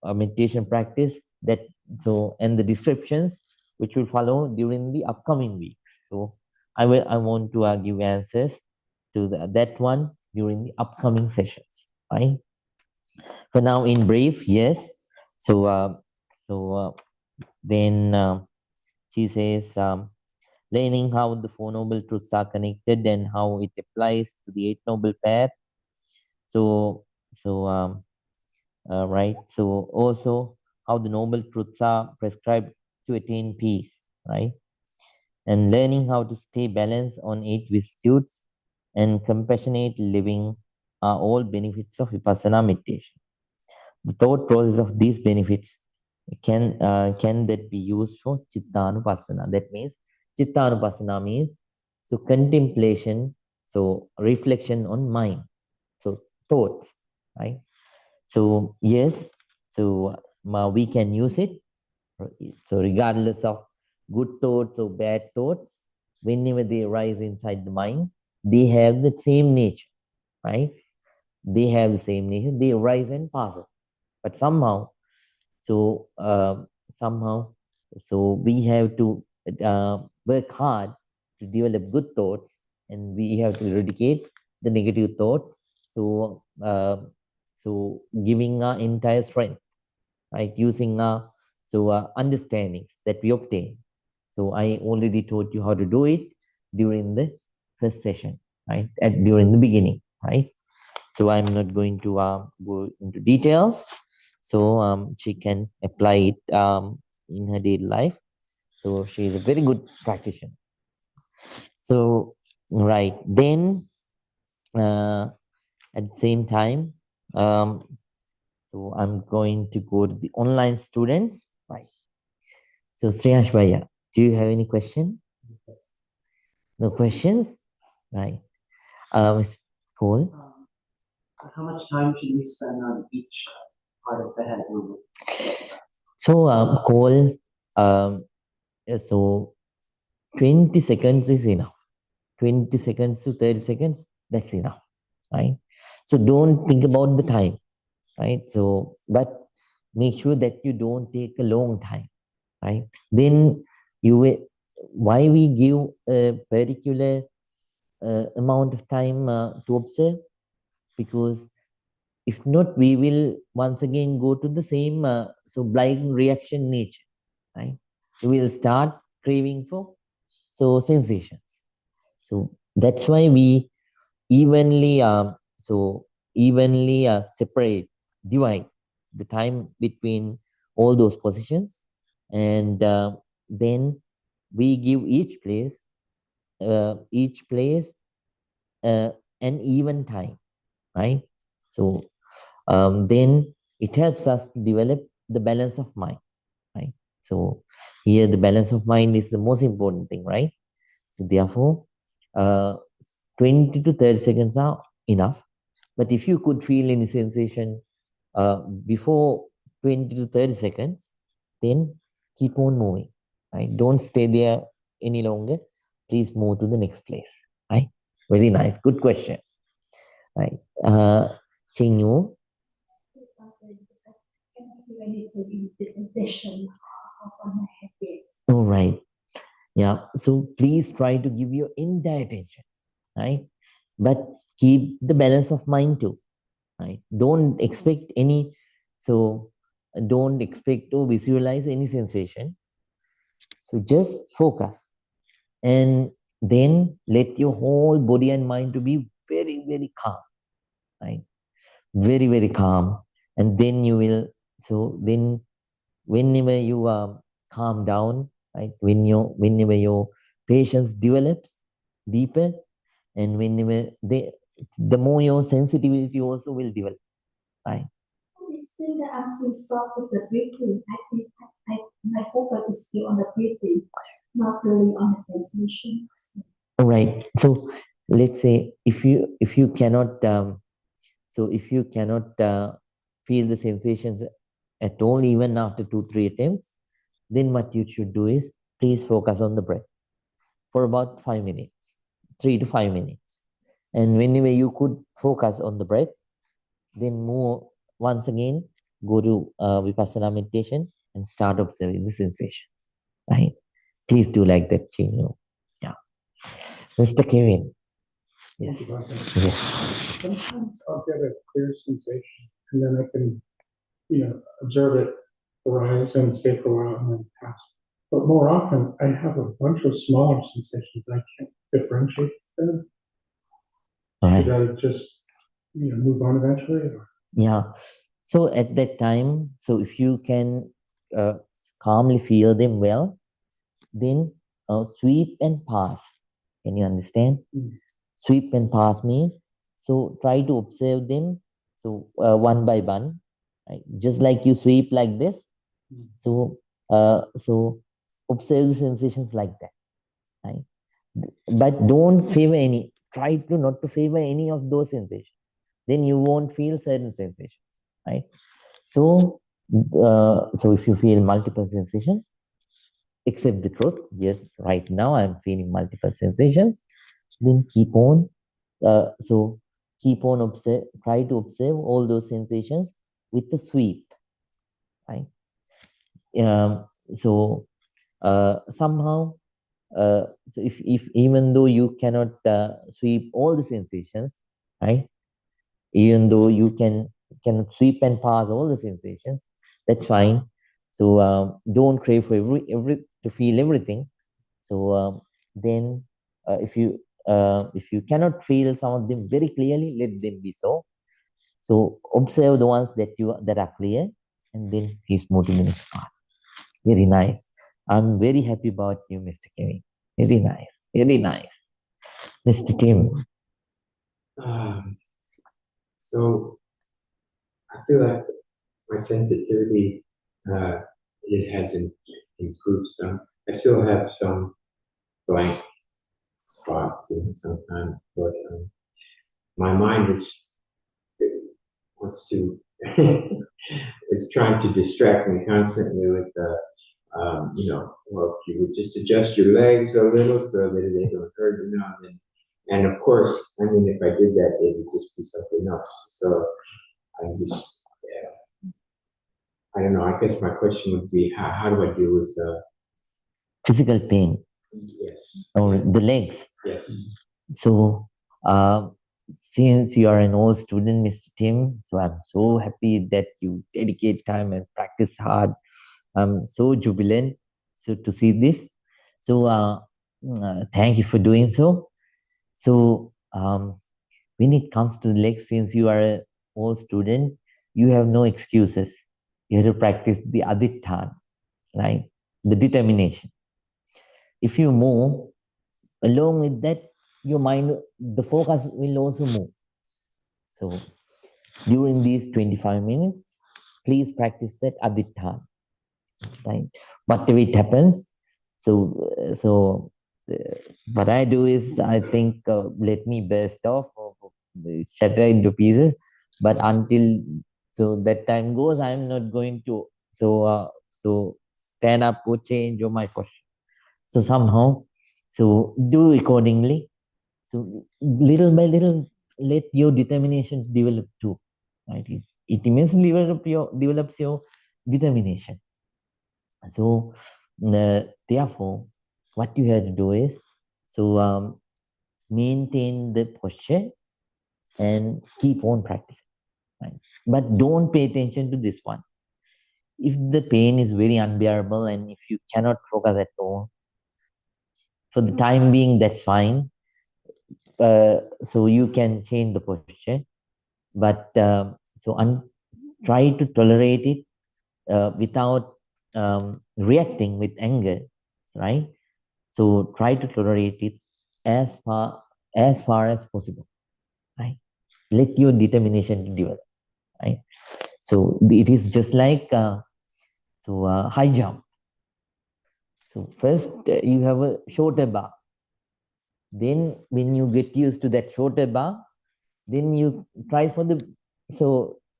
meditation practice and the descriptions which will follow during the upcoming weeks. I want to give answers to that one during the upcoming sessions, right? For now, in brief, yes. So, uh, then she says, learning how the Four Noble Truths are connected and how it applies to the Eight Noble Path. Right. So also how the Noble Truths are prescribed to attain peace, right? And learning how to stay balanced on 8 virtues and compassionate living are all benefits of Vipassana meditation. The thought process of these benefits can that be used for Chittanupassana. That means Chittanupassana means contemplation, reflection on mind, thoughts, right? So yes, we can use it. So regardless of good thoughts or bad thoughts, whenever they arise inside the mind, they have the same nature, right? They have the same nature. They arise and pass it. But somehow, so somehow, we have to work hard to develop good thoughts, and we have to eradicate the negative thoughts. Giving our entire strength, right? Using our understandings that we obtain. So I already told you how to do it during the first session, right? During the beginning, right? So I'm not going to go into details. She can apply it in her daily life. So she is a very good practitioner. So right then, at the same time, I'm going to go to the online students, right? So Sriyash Bhaiya, do you have any question? No questions, right? Ms. Cole. How much time should we spend on each part of the head movement? So call, so 20 seconds is enough. 20 seconds to 30 seconds, that's enough, right? So don't think about the time, right? So, but make sure that you don't take a long time, right? Then you will, why we give a particular amount of time to observe? Because if not, we will once again go to the same so blind reaction nature, right? We will start craving for so sensations. So that's why we evenly separate, divide the time between all those positions, and then we give each place an even time, right? So then it helps us to develop the balance of mind, right? So here the balance of mind is the most important thing, right? So therefore, uh, 20 to 30 seconds are enough. But if you could feel any sensation before 20 to 30 seconds, then keep on moving, right? Don't stay there any longer. Please move to the next place, right? Very nice. Good question, right? Ching Yu, all right. Yeah. So please try to give your entire attention, right? But keep the balance of mind too, right? Don't expect any, so don't expect to visualize any sensation. So just focus, and then let your whole body and mind to be very, very calm, right? Very, very calm. And then you will, so then whenever you calm down, right? Whenever your patience develops deeper, and whenever the more your sensitivity also will develop, right? We say that I'm still stuck with the breathing. I think my focus is still on the breathing, not really on the sensation. All right. So let's say if you cannot if you cannot feel the sensations at all, even after 2-3 attempts, then what you should do is please focus on the breath for about 5 minutes, 3 to 5 minutes, and whenever you could focus on the breath, then move once again, go to vipassana meditation and start observing the sensations, right? Please do like that, Chino. Yeah. Mr. Kevin. Yes. Yes. Sometimes I'll get a clear sensation and then I can, observe it arise and stay for a while and then pass. But more often, I have a bunch of smaller sensations. I can't differentiate them. Right. Should I just, move on eventually? Or? Yeah. So at that time, so if you can calmly feel them well, then sweep and pass. Can you understand? Mm. Sweep and pass means, so try to observe them, so one by one, right? Just like you sweep like this. Mm. So observe the sensations like that, right? But don't favor any. Try to not to favor any of those sensations. Then you won't feel certain sensations, right? So if you feel multiple sensations, accept the truth. Yes, right now I'm feeling multiple sensations. Then keep on. Keep on observe. Try to observe all those sensations with the sweep, right? Um, so somehow, so if even though you cannot sweep all the sensations, right? Even though you can sweep and pass all the sensations, that's fine. So don't crave for every to feel everything. So then if you cannot feel some of them very clearly, let them be so. So observe the ones that are clear, and then please move to the next part. Very nice. I'm very happy about you, Mr. Kevin. Very nice. Very nice. Mr. Tim. So I feel like my sensitivity it has improved some. I still have some blank spots sometimes, but my mind is it wants to it's trying to distract me constantly with well, if you would just adjust your legs a little so that they don't hurt enough. And of course, I mean, if I did that, it would just be something else. So I just, I don't know. I guess my question would be, how do I deal with Physical pain yes, or the legs. yes. So, since you are an old student, Mr. Tim, so I'm so happy that you dedicate time and practice hard. I'm so jubilant to see this. So, thank you for doing so. So, when it comes to the legs, since you are an old student, you have no excuses. You have to practice the adittan, right? The determination. If you move, along with that, your mind, the focus will also move. So during these 25 minutes, please practice that adittan, right? Whatever it happens. So what I do is, I think, let me burst off or shatter into pieces. But until that time goes, I'm not going to so stand up or change or my posture. So somehow, so do accordingly. So little by little, let your determination develop too. Right? It immensely develops your determination. So therefore, what you have to do is maintain the posture and keep on practicing. Right? But don't pay attention to this one. If the pain is very unbearable and if you cannot focus at all, for the time being, that's fine. So you can change the posture, but try to tolerate it without reacting with anger, right? So try to tolerate it as far as possible, right? Let your determination develop, right? So it is just like high jump. So first you have a shorter bar. Then when you get used to that shorter bar, then you try for the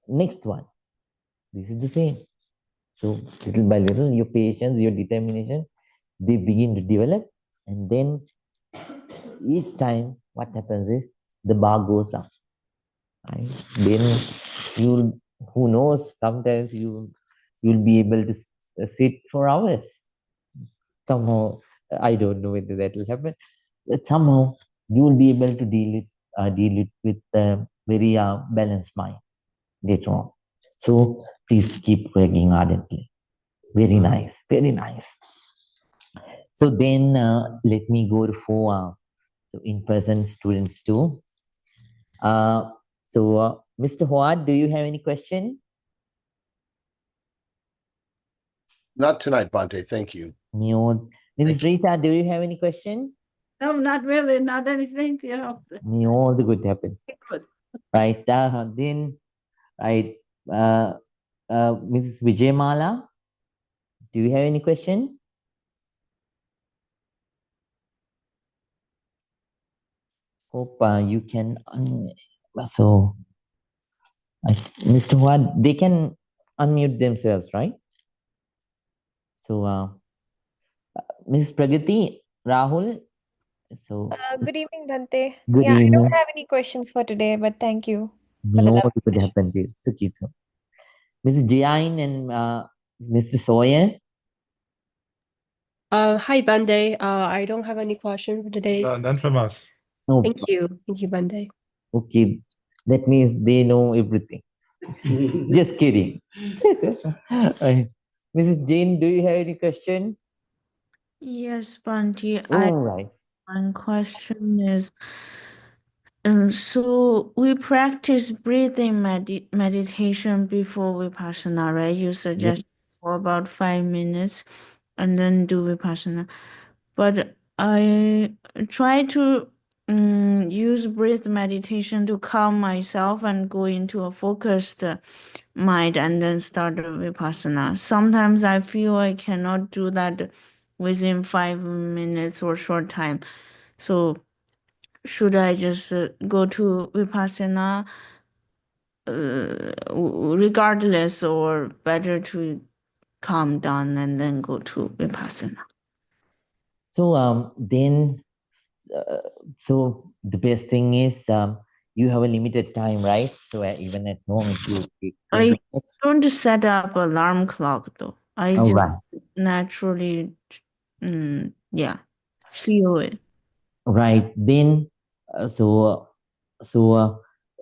next one. This is the same. So little by little, your patience, your determination, they begin to develop, and then each time what happens is the bar goes up. Right? Then you'll, who knows, sometimes you'll be able to sit for hours. Somehow, I don't know whether that will happen, but somehow you will be able to deal it with very balanced mind later on. So please keep working ardently. Very nice, very nice. So then let me go to for in-person students too. Mr. Howard, do you have any question? Not tonight, Bante. Thank you. Mrs. Rita, do you have any question? No, not really, not anything, you know. May all the good happen. Good. Right. Then, right. Mrs. Vijayamala, do you have any question? Hope you can. Mr. Howard, they can unmute themselves, right? So, Mrs. Pragati, Rahul. So, Good evening, Bhante. good Yeah, I evening. don't have any questions for today, but thank you for May the all love. the good happen to you. Sukhito. Mrs. Jain and Mr. Sawyer. Hi, Bande. I don't have any question for today. None from us. No, Thank you. Thank you, Bande. okay. That means they know everything. Just kidding. Right. Mrs. Jane, do you have any question? Yes, Bunty. All right. One question is, so we practice breathing meditation before Vipassana, right? You suggest for about 5 minutes and then do Vipassana. But I try to use breath meditation to calm myself and go into a focused mind and then start the Vipassana. Sometimes I feel I cannot do that within 5 minutes or short time. So should I just go to Vipassana regardless, or better to calm down and then go to Vipassana? So so the best thing is you have a limited time, right? So even at home, if you take 20 I minutes. don't set up alarm clock though. I Oh, just right. naturally, yeah, feel it. Right. Then,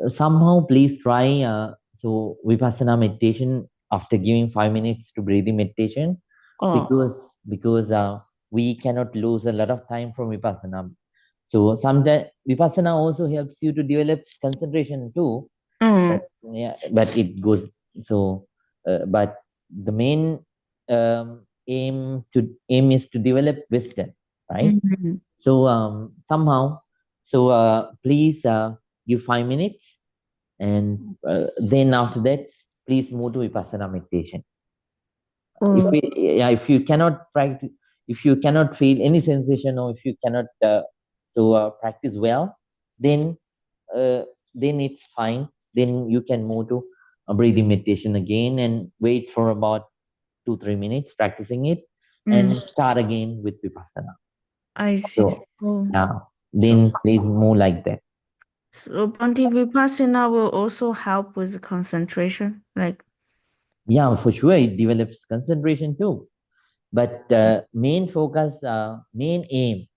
somehow please try Vipassana meditation after giving 5 minutes to breathing meditation, Oh, because we cannot lose a lot of time from Vipassana. So sometimes Vipassana also helps you to develop concentration too. mm, Yeah, but it goes so. But the main aim is to develop wisdom, right? mhm. So somehow, please give 5 minutes, and then after that, please move to Vipassana meditation. Oh, If you cannot practice, if you cannot feel any sensation, or if you cannot practice well, then it's fine. Then you can move to breathing meditation again and wait for about 2-3 minutes practicing it, and start again with Vipassana. I see. So Oh. yeah, then please move like that. So Bhante, Vipassana will also help with concentration, like. Yeah, for sure, it develops concentration too. But main focus, main aim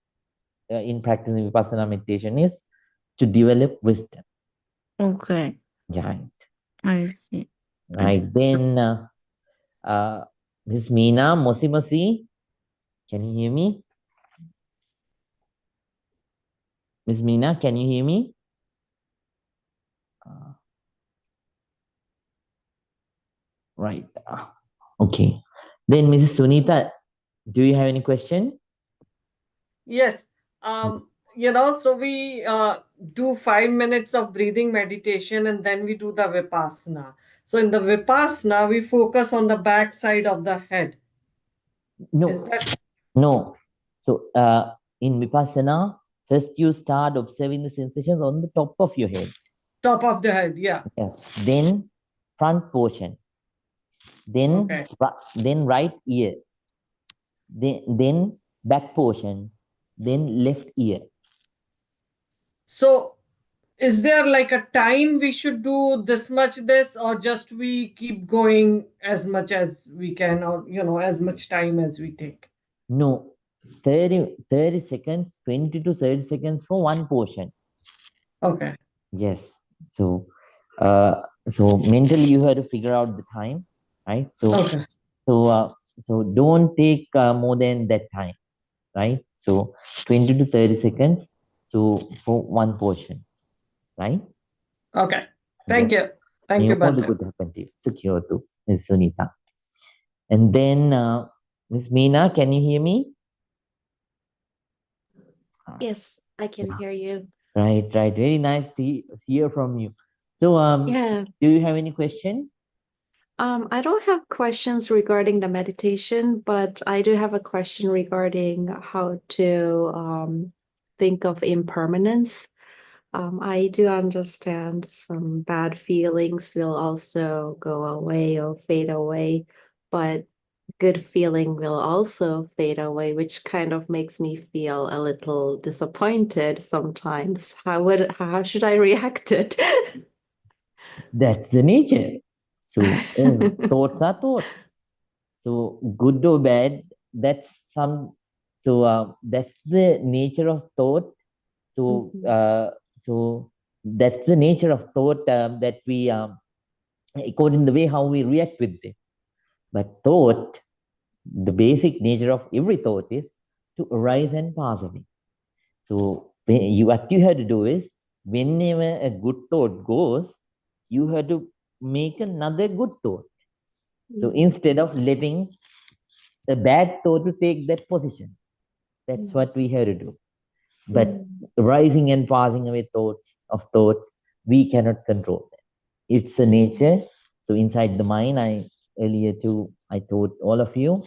in practicing Vipassana meditation is to develop wisdom. Okay, Right. I see. Right. Then, Miss Meena, Mosi Mosi, can you hear me? Miss Meena, can you hear me? Right. Okay. Then, Mrs. Sunita, do you have any question? Yes. So we do 5 minutes of breathing meditation and then we do the Vipassana. So in the Vipassana, we focus on the back side of the head. No. Is that No. So in Vipassana, first you start observing the sensations on the top of your head. top of the head? Yeah. Yes. Then front portion. Then Okay. then right ear. Then back portion. Then left ear. So is there like a time we should do this much this, or just we keep going as much as we can, or as much time as we take? No. 30 seconds, 20 to 30 seconds for one portion. Okay. Yes. So mentally you have to figure out the time, right? So Okay. so don't take more than that time, right? So 20 to 30 seconds, so for one portion, right? Okay. Thank you. Thank May you, all the Bhante. good happen to you. Secure to Ms. Sunita. And then Ms. Meena, can you hear me? Yes, I can hear you. Right. Very nice to hear from you. So Yeah. do you have any question? I don't have questions regarding the meditation, but I do have a question regarding how to think of impermanence. I do understand some bad feelings will also go away or fade away, but good feeling will also fade away, which kind of makes me feel a little disappointed sometimes. How should I react it? That's the nature. So thoughts are thoughts. So good or bad, that's that's the nature of thought. So that's the nature of thought that we according to the way how we react with it. But thought, the basic nature of every thought is to arise and pass away. So what you have to do is, whenever a good thought goes, you have to make another good thought. So instead of letting a bad thought to take that position, that's what we have to do. But rising and passing away thoughts, we cannot control that. It's a nature. So inside the mind, I told all of you,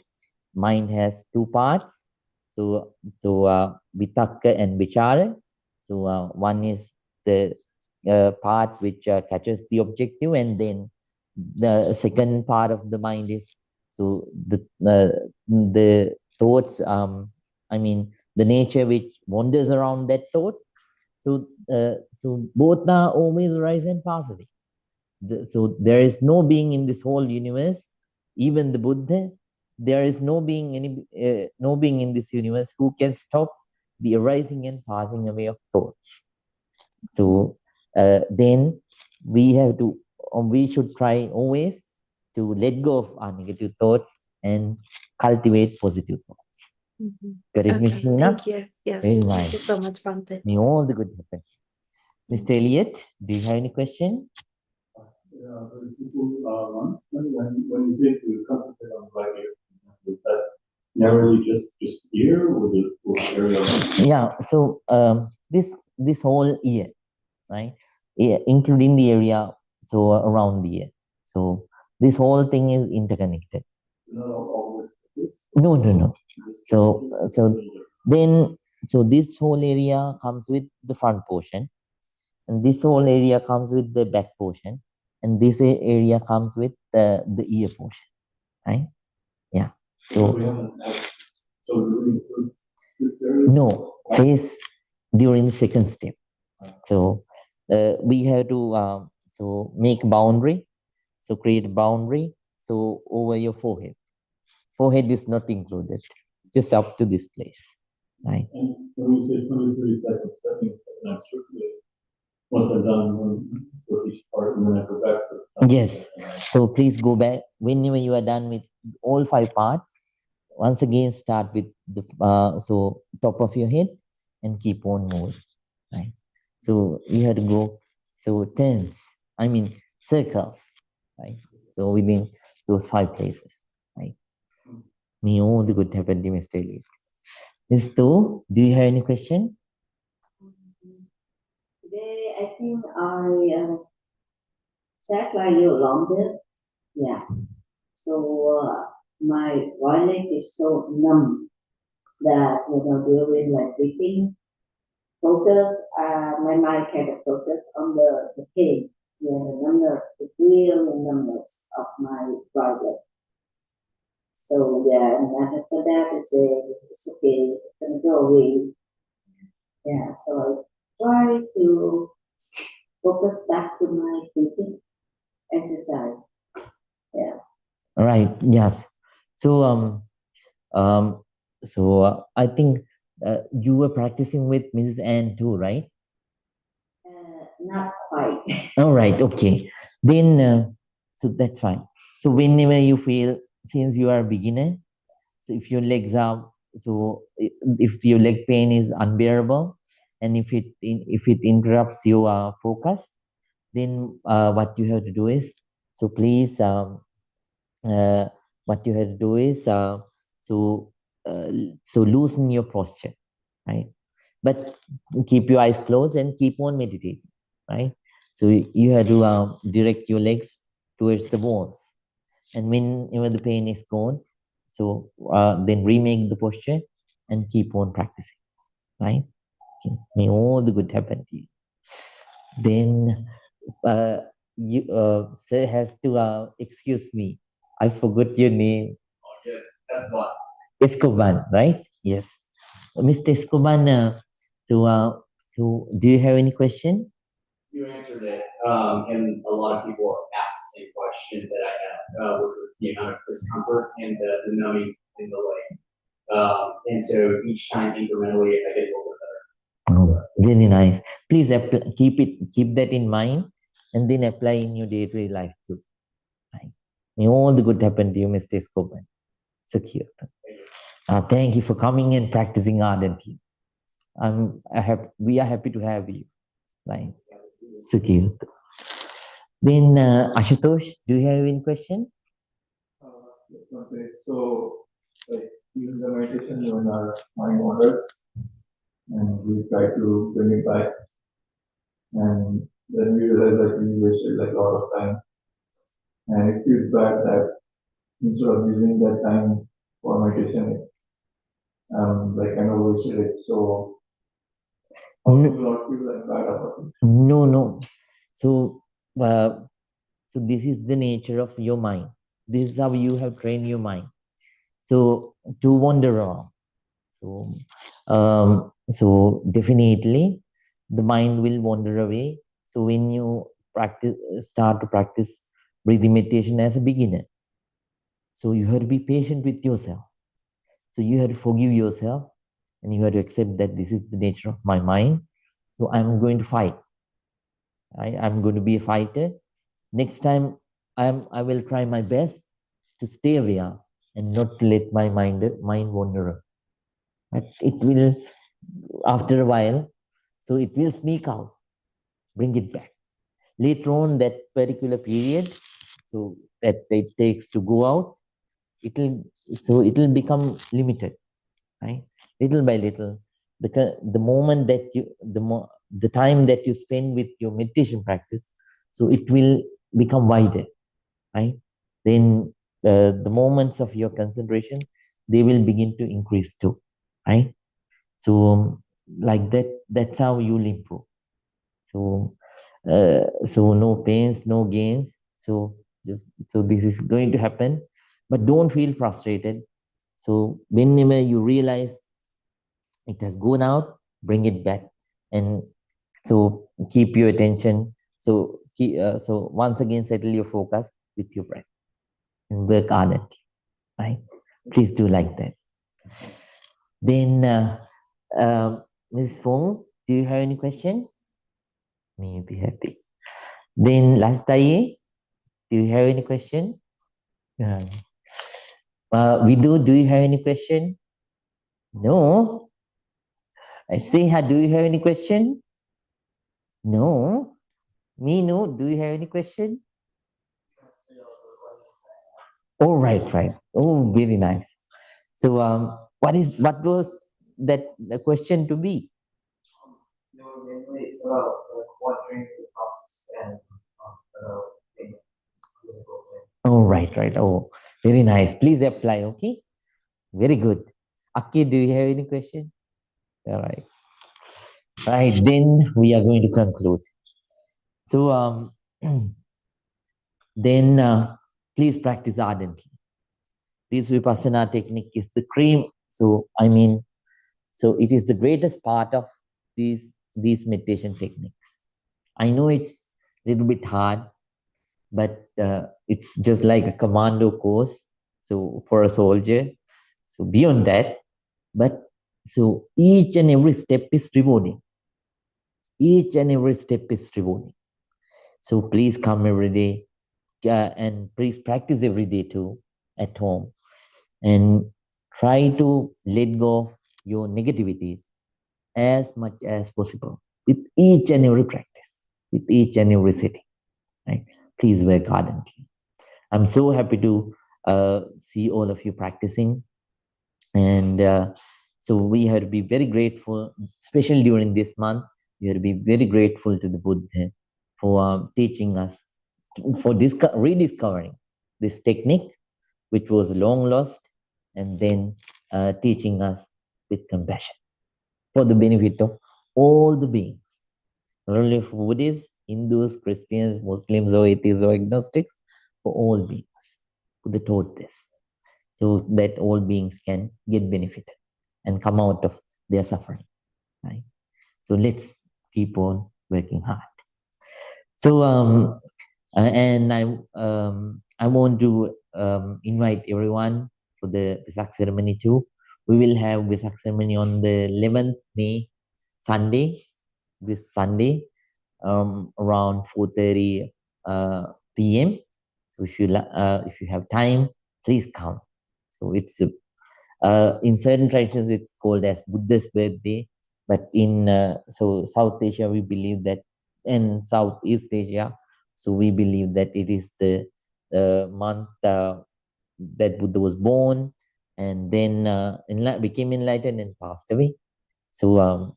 mind has two parts. So vitakka and vichara. So one is the part which catches the objective, and then the second part of the mind is so the thoughts. I mean the nature which wanders around that thought. So both are always arise and pass away. So there is no being in this whole universe, even the Buddha. There is no being in this universe who can stop the arising and passing away of thoughts. So then we have to, we should try always to let go of our negative thoughts and cultivate positive thoughts. Got it, Miss Okay, Nina? thank you. Yes, Very thank nice. you so much, Bante. May all the good happen. Mr. Elliot, do you have any question? Very simple one. When you say to concentrate on the right ear, is that narrowly just ear or the area? Yeah. So this whole ear, right? Yeah, including the area so around the ear. So this whole thing is interconnected. Not all of it. No. So this whole area comes with the front portion, and this whole area comes with the back portion, and this area comes with the ear portion, right? Yeah. So we haven't so do we include this area? no, is during the second step. So we have to so make a boundary. So create a boundary. So over your forehead. Forehead is not included, just up to this place, right? And when you say 20, 30 seconds, that means that I'm strictly, once I'm done with each part, and then I go back to Yes. So please go back whenever you are done with all 5 parts. Once again, start with the so top of your head and keep on moving, right? So you have to go so turns. I mean circles, right? So within those 5 places, right? May all the good happen to Mr. Elliot. Ms. Tu, do you have any question? Today, I think I sat by you longer. Yeah. So my right leg is so numb that during like breathing, focus. My mind kind of focus on the pain, the numbness, the real numbness of my right leg. So yeah, and after that, it's okay, it's gonna go away. Yeah, so I try to focus back to my breathing exercise. Yeah. All right. Yes. So I think you were practicing with Mrs. Ann too, right? Not quite. All right. Okay. Then so that's fine. So whenever you feel, since you are a beginner, so if your legs are if your leg pain is unbearable, and if it interrupts your focus, then what you have to do is so please what you have to do is so loosen your posture, right? But keep your eyes closed and keep on meditating, right? So you have to direct your legs towards the walls, and whenever the pain is gone, so then remake the posture and keep on practicing, right? Okay. May all the good happen to you. Then you sir has to excuse me. I forgot your name. Okay, Escobar. Escoban, right? Yes. Mr. Escoban, so do you have any question? You answered it, and a lot of people asked the same question that I had, which was the amount of discomfort and the numbing in the leg. And so each time incrementally, I get a little bit better. Oh, really nice. Please keep that in mind, and then apply in your day-to-day life too. Right? May all the good happen to you, Mr. Escoban. So cute. Thank you for coming and practicing ardently. We are happy to have you. Right? So cute. Then Ashutosh, do you have any question? Okay, so like even the meditation when our mind wanders, and we try to bring it back, and then we realize that we wasted like a lot of time, and it feels bad that instead of using that time for meditation, like kind of wasted it. So how do you not feel like bad about it? No. So So this is the nature of your mind. This is how you have trained your mind. So to wander around. So definitely the mind will wander away. So when you start to practice breathing meditation as a beginner, so you have to be patient with yourself. So you have to forgive yourself, and you have to accept that this is the nature of my mind. So I'm going to fight. I'm going to be a fighter. Next time, I will try my best to stay aware and not to let my mind wander. But it will, after a while, so it will sneak out. Bring it back. Later on, that particular period, so that it takes to go out, it'll become limited, right? Little by little, the moment that you the time that you spend with your meditation practice, so it will become wider, right? Then the moments of your concentration, they will begin to increase too, right? So like that, that's how you'll improve. So no pains, no gains. So this is going to happen, but don't feel frustrated. So whenever you realize it has gone out, bring it back, and so keep your attention. So so once again, settle your focus with your breath and work on it. Right? Please do like that. Then, Ms. Fong, do you have any question? Me be happy. Then last day, do you have any question? Vidu, do you have any question? No. I say, do you have any question? No. Minu, do you have any question? Oh, right. Oh, very nice. So, what was that the question to be? You were mainly about wandering the thoughts and being physical. Oh, right. Oh, very nice. Please apply, okay? Very good. Aki, do you have any question? All right. Right, then we are going to conclude. So, then please practice ardently. This Vipassana technique is the cream. So, it is the greatest part of these meditation techniques. I know it's a little bit hard, but it's just like a commando course. So for a soldier, so beyond that, but so each and every step is rewarding. Each and every step is rewarding. So please come every day and please practice every day too at home, and try to let go of your negativities as much as possible with each and every practice, with each and every sitting. Right? Please work ardently. I'm so happy to see all of you practicing, and so we have to be very grateful, especially during this month. We have to be very grateful to the Buddha for teaching us, for rediscovering this technique, which was long lost, and then teaching us with compassion for the benefit of all the beings, not only for Buddhists, Hindus, Christians, Muslims, or atheists, or agnostics, for all beings. Buddha taught this, so that all beings can get benefited and come out of their suffering. Right? So let's keep on working hard. So and I want to invite everyone for the Vesak ceremony too. We will have Vesak ceremony on the 11th May, Sunday, this Sunday, around 4:30 p.m. So if you have time, please come. So it's in certain traditions it's called as Buddha's birthday, but in so South Asia we believe that, in Southeast Asia, so we believe that it is the month that Buddha was born, and then became enlightened and passed away. So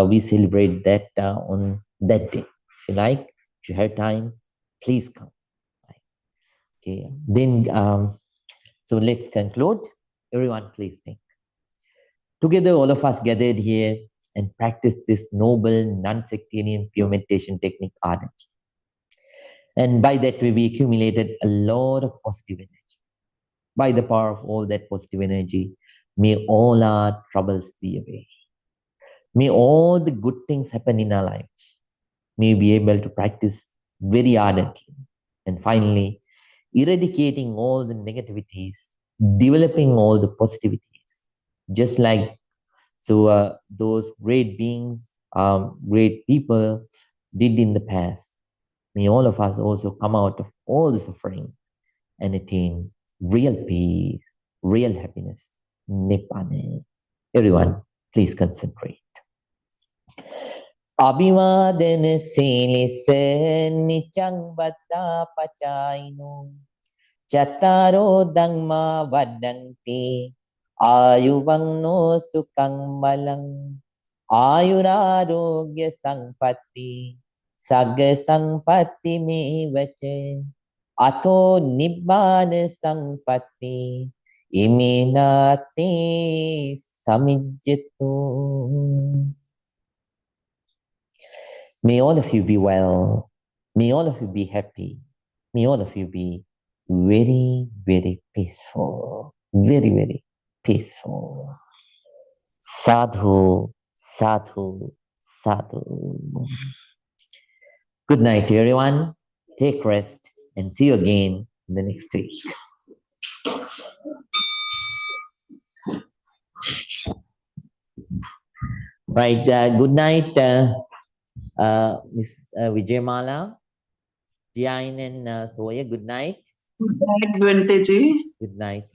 we celebrate that on that day. If you like, if you have time, please come. Okay, then so let's conclude. Everyone, please think. Together, all of us gathered here and practice this noble, non-sectarian, pure meditation technique ardently. And by that way, we accumulated a lot of positive energy. By the power of all that positive energy, may all our troubles be away. May all the good things happen in our lives. May we be able to practice very ardently. And finally, eradicating all the negativities, developing all the positivities. Just like those great beings, great people did in the past. May all of us also come out of all the suffering and attain real peace, real happiness, Nibbana. Everyone, please concentrate. Abhimadana silise nichang vata pachaino Chattaro dhamma vadanti ayuvangno sukhang malang ayurarogya sampatti sagga sampatti me vache ato nibbana sampatti iminati samijjito. May all of you be well. May all of you be happy. May all of you be very, very peaceful. Very, very peaceful. Sadhu, sadhu, sadhu. Good night, everyone. Take rest and see you again in the next week. Right. Good night, Miss Vijayamala, Jain and Soya. Good night. Good night, Bhante ji. Good night.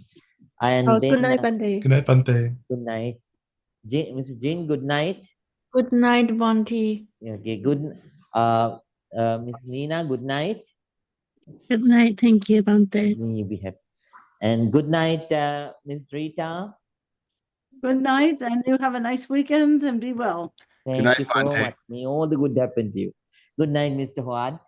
And then, good night, Bhante. Good night, Bhante. Good night. Mrs. Jane, good night. Good night, Bhante. Okay, good. Miss Nina, good night. Good night. Thank you, Bhante. May you be happy. And good night, Miss Rita. Good night, and you have a nice weekend and be well. Thank night, you so Bhante. much. May all the good happen to you. Good night, Mr. Huad.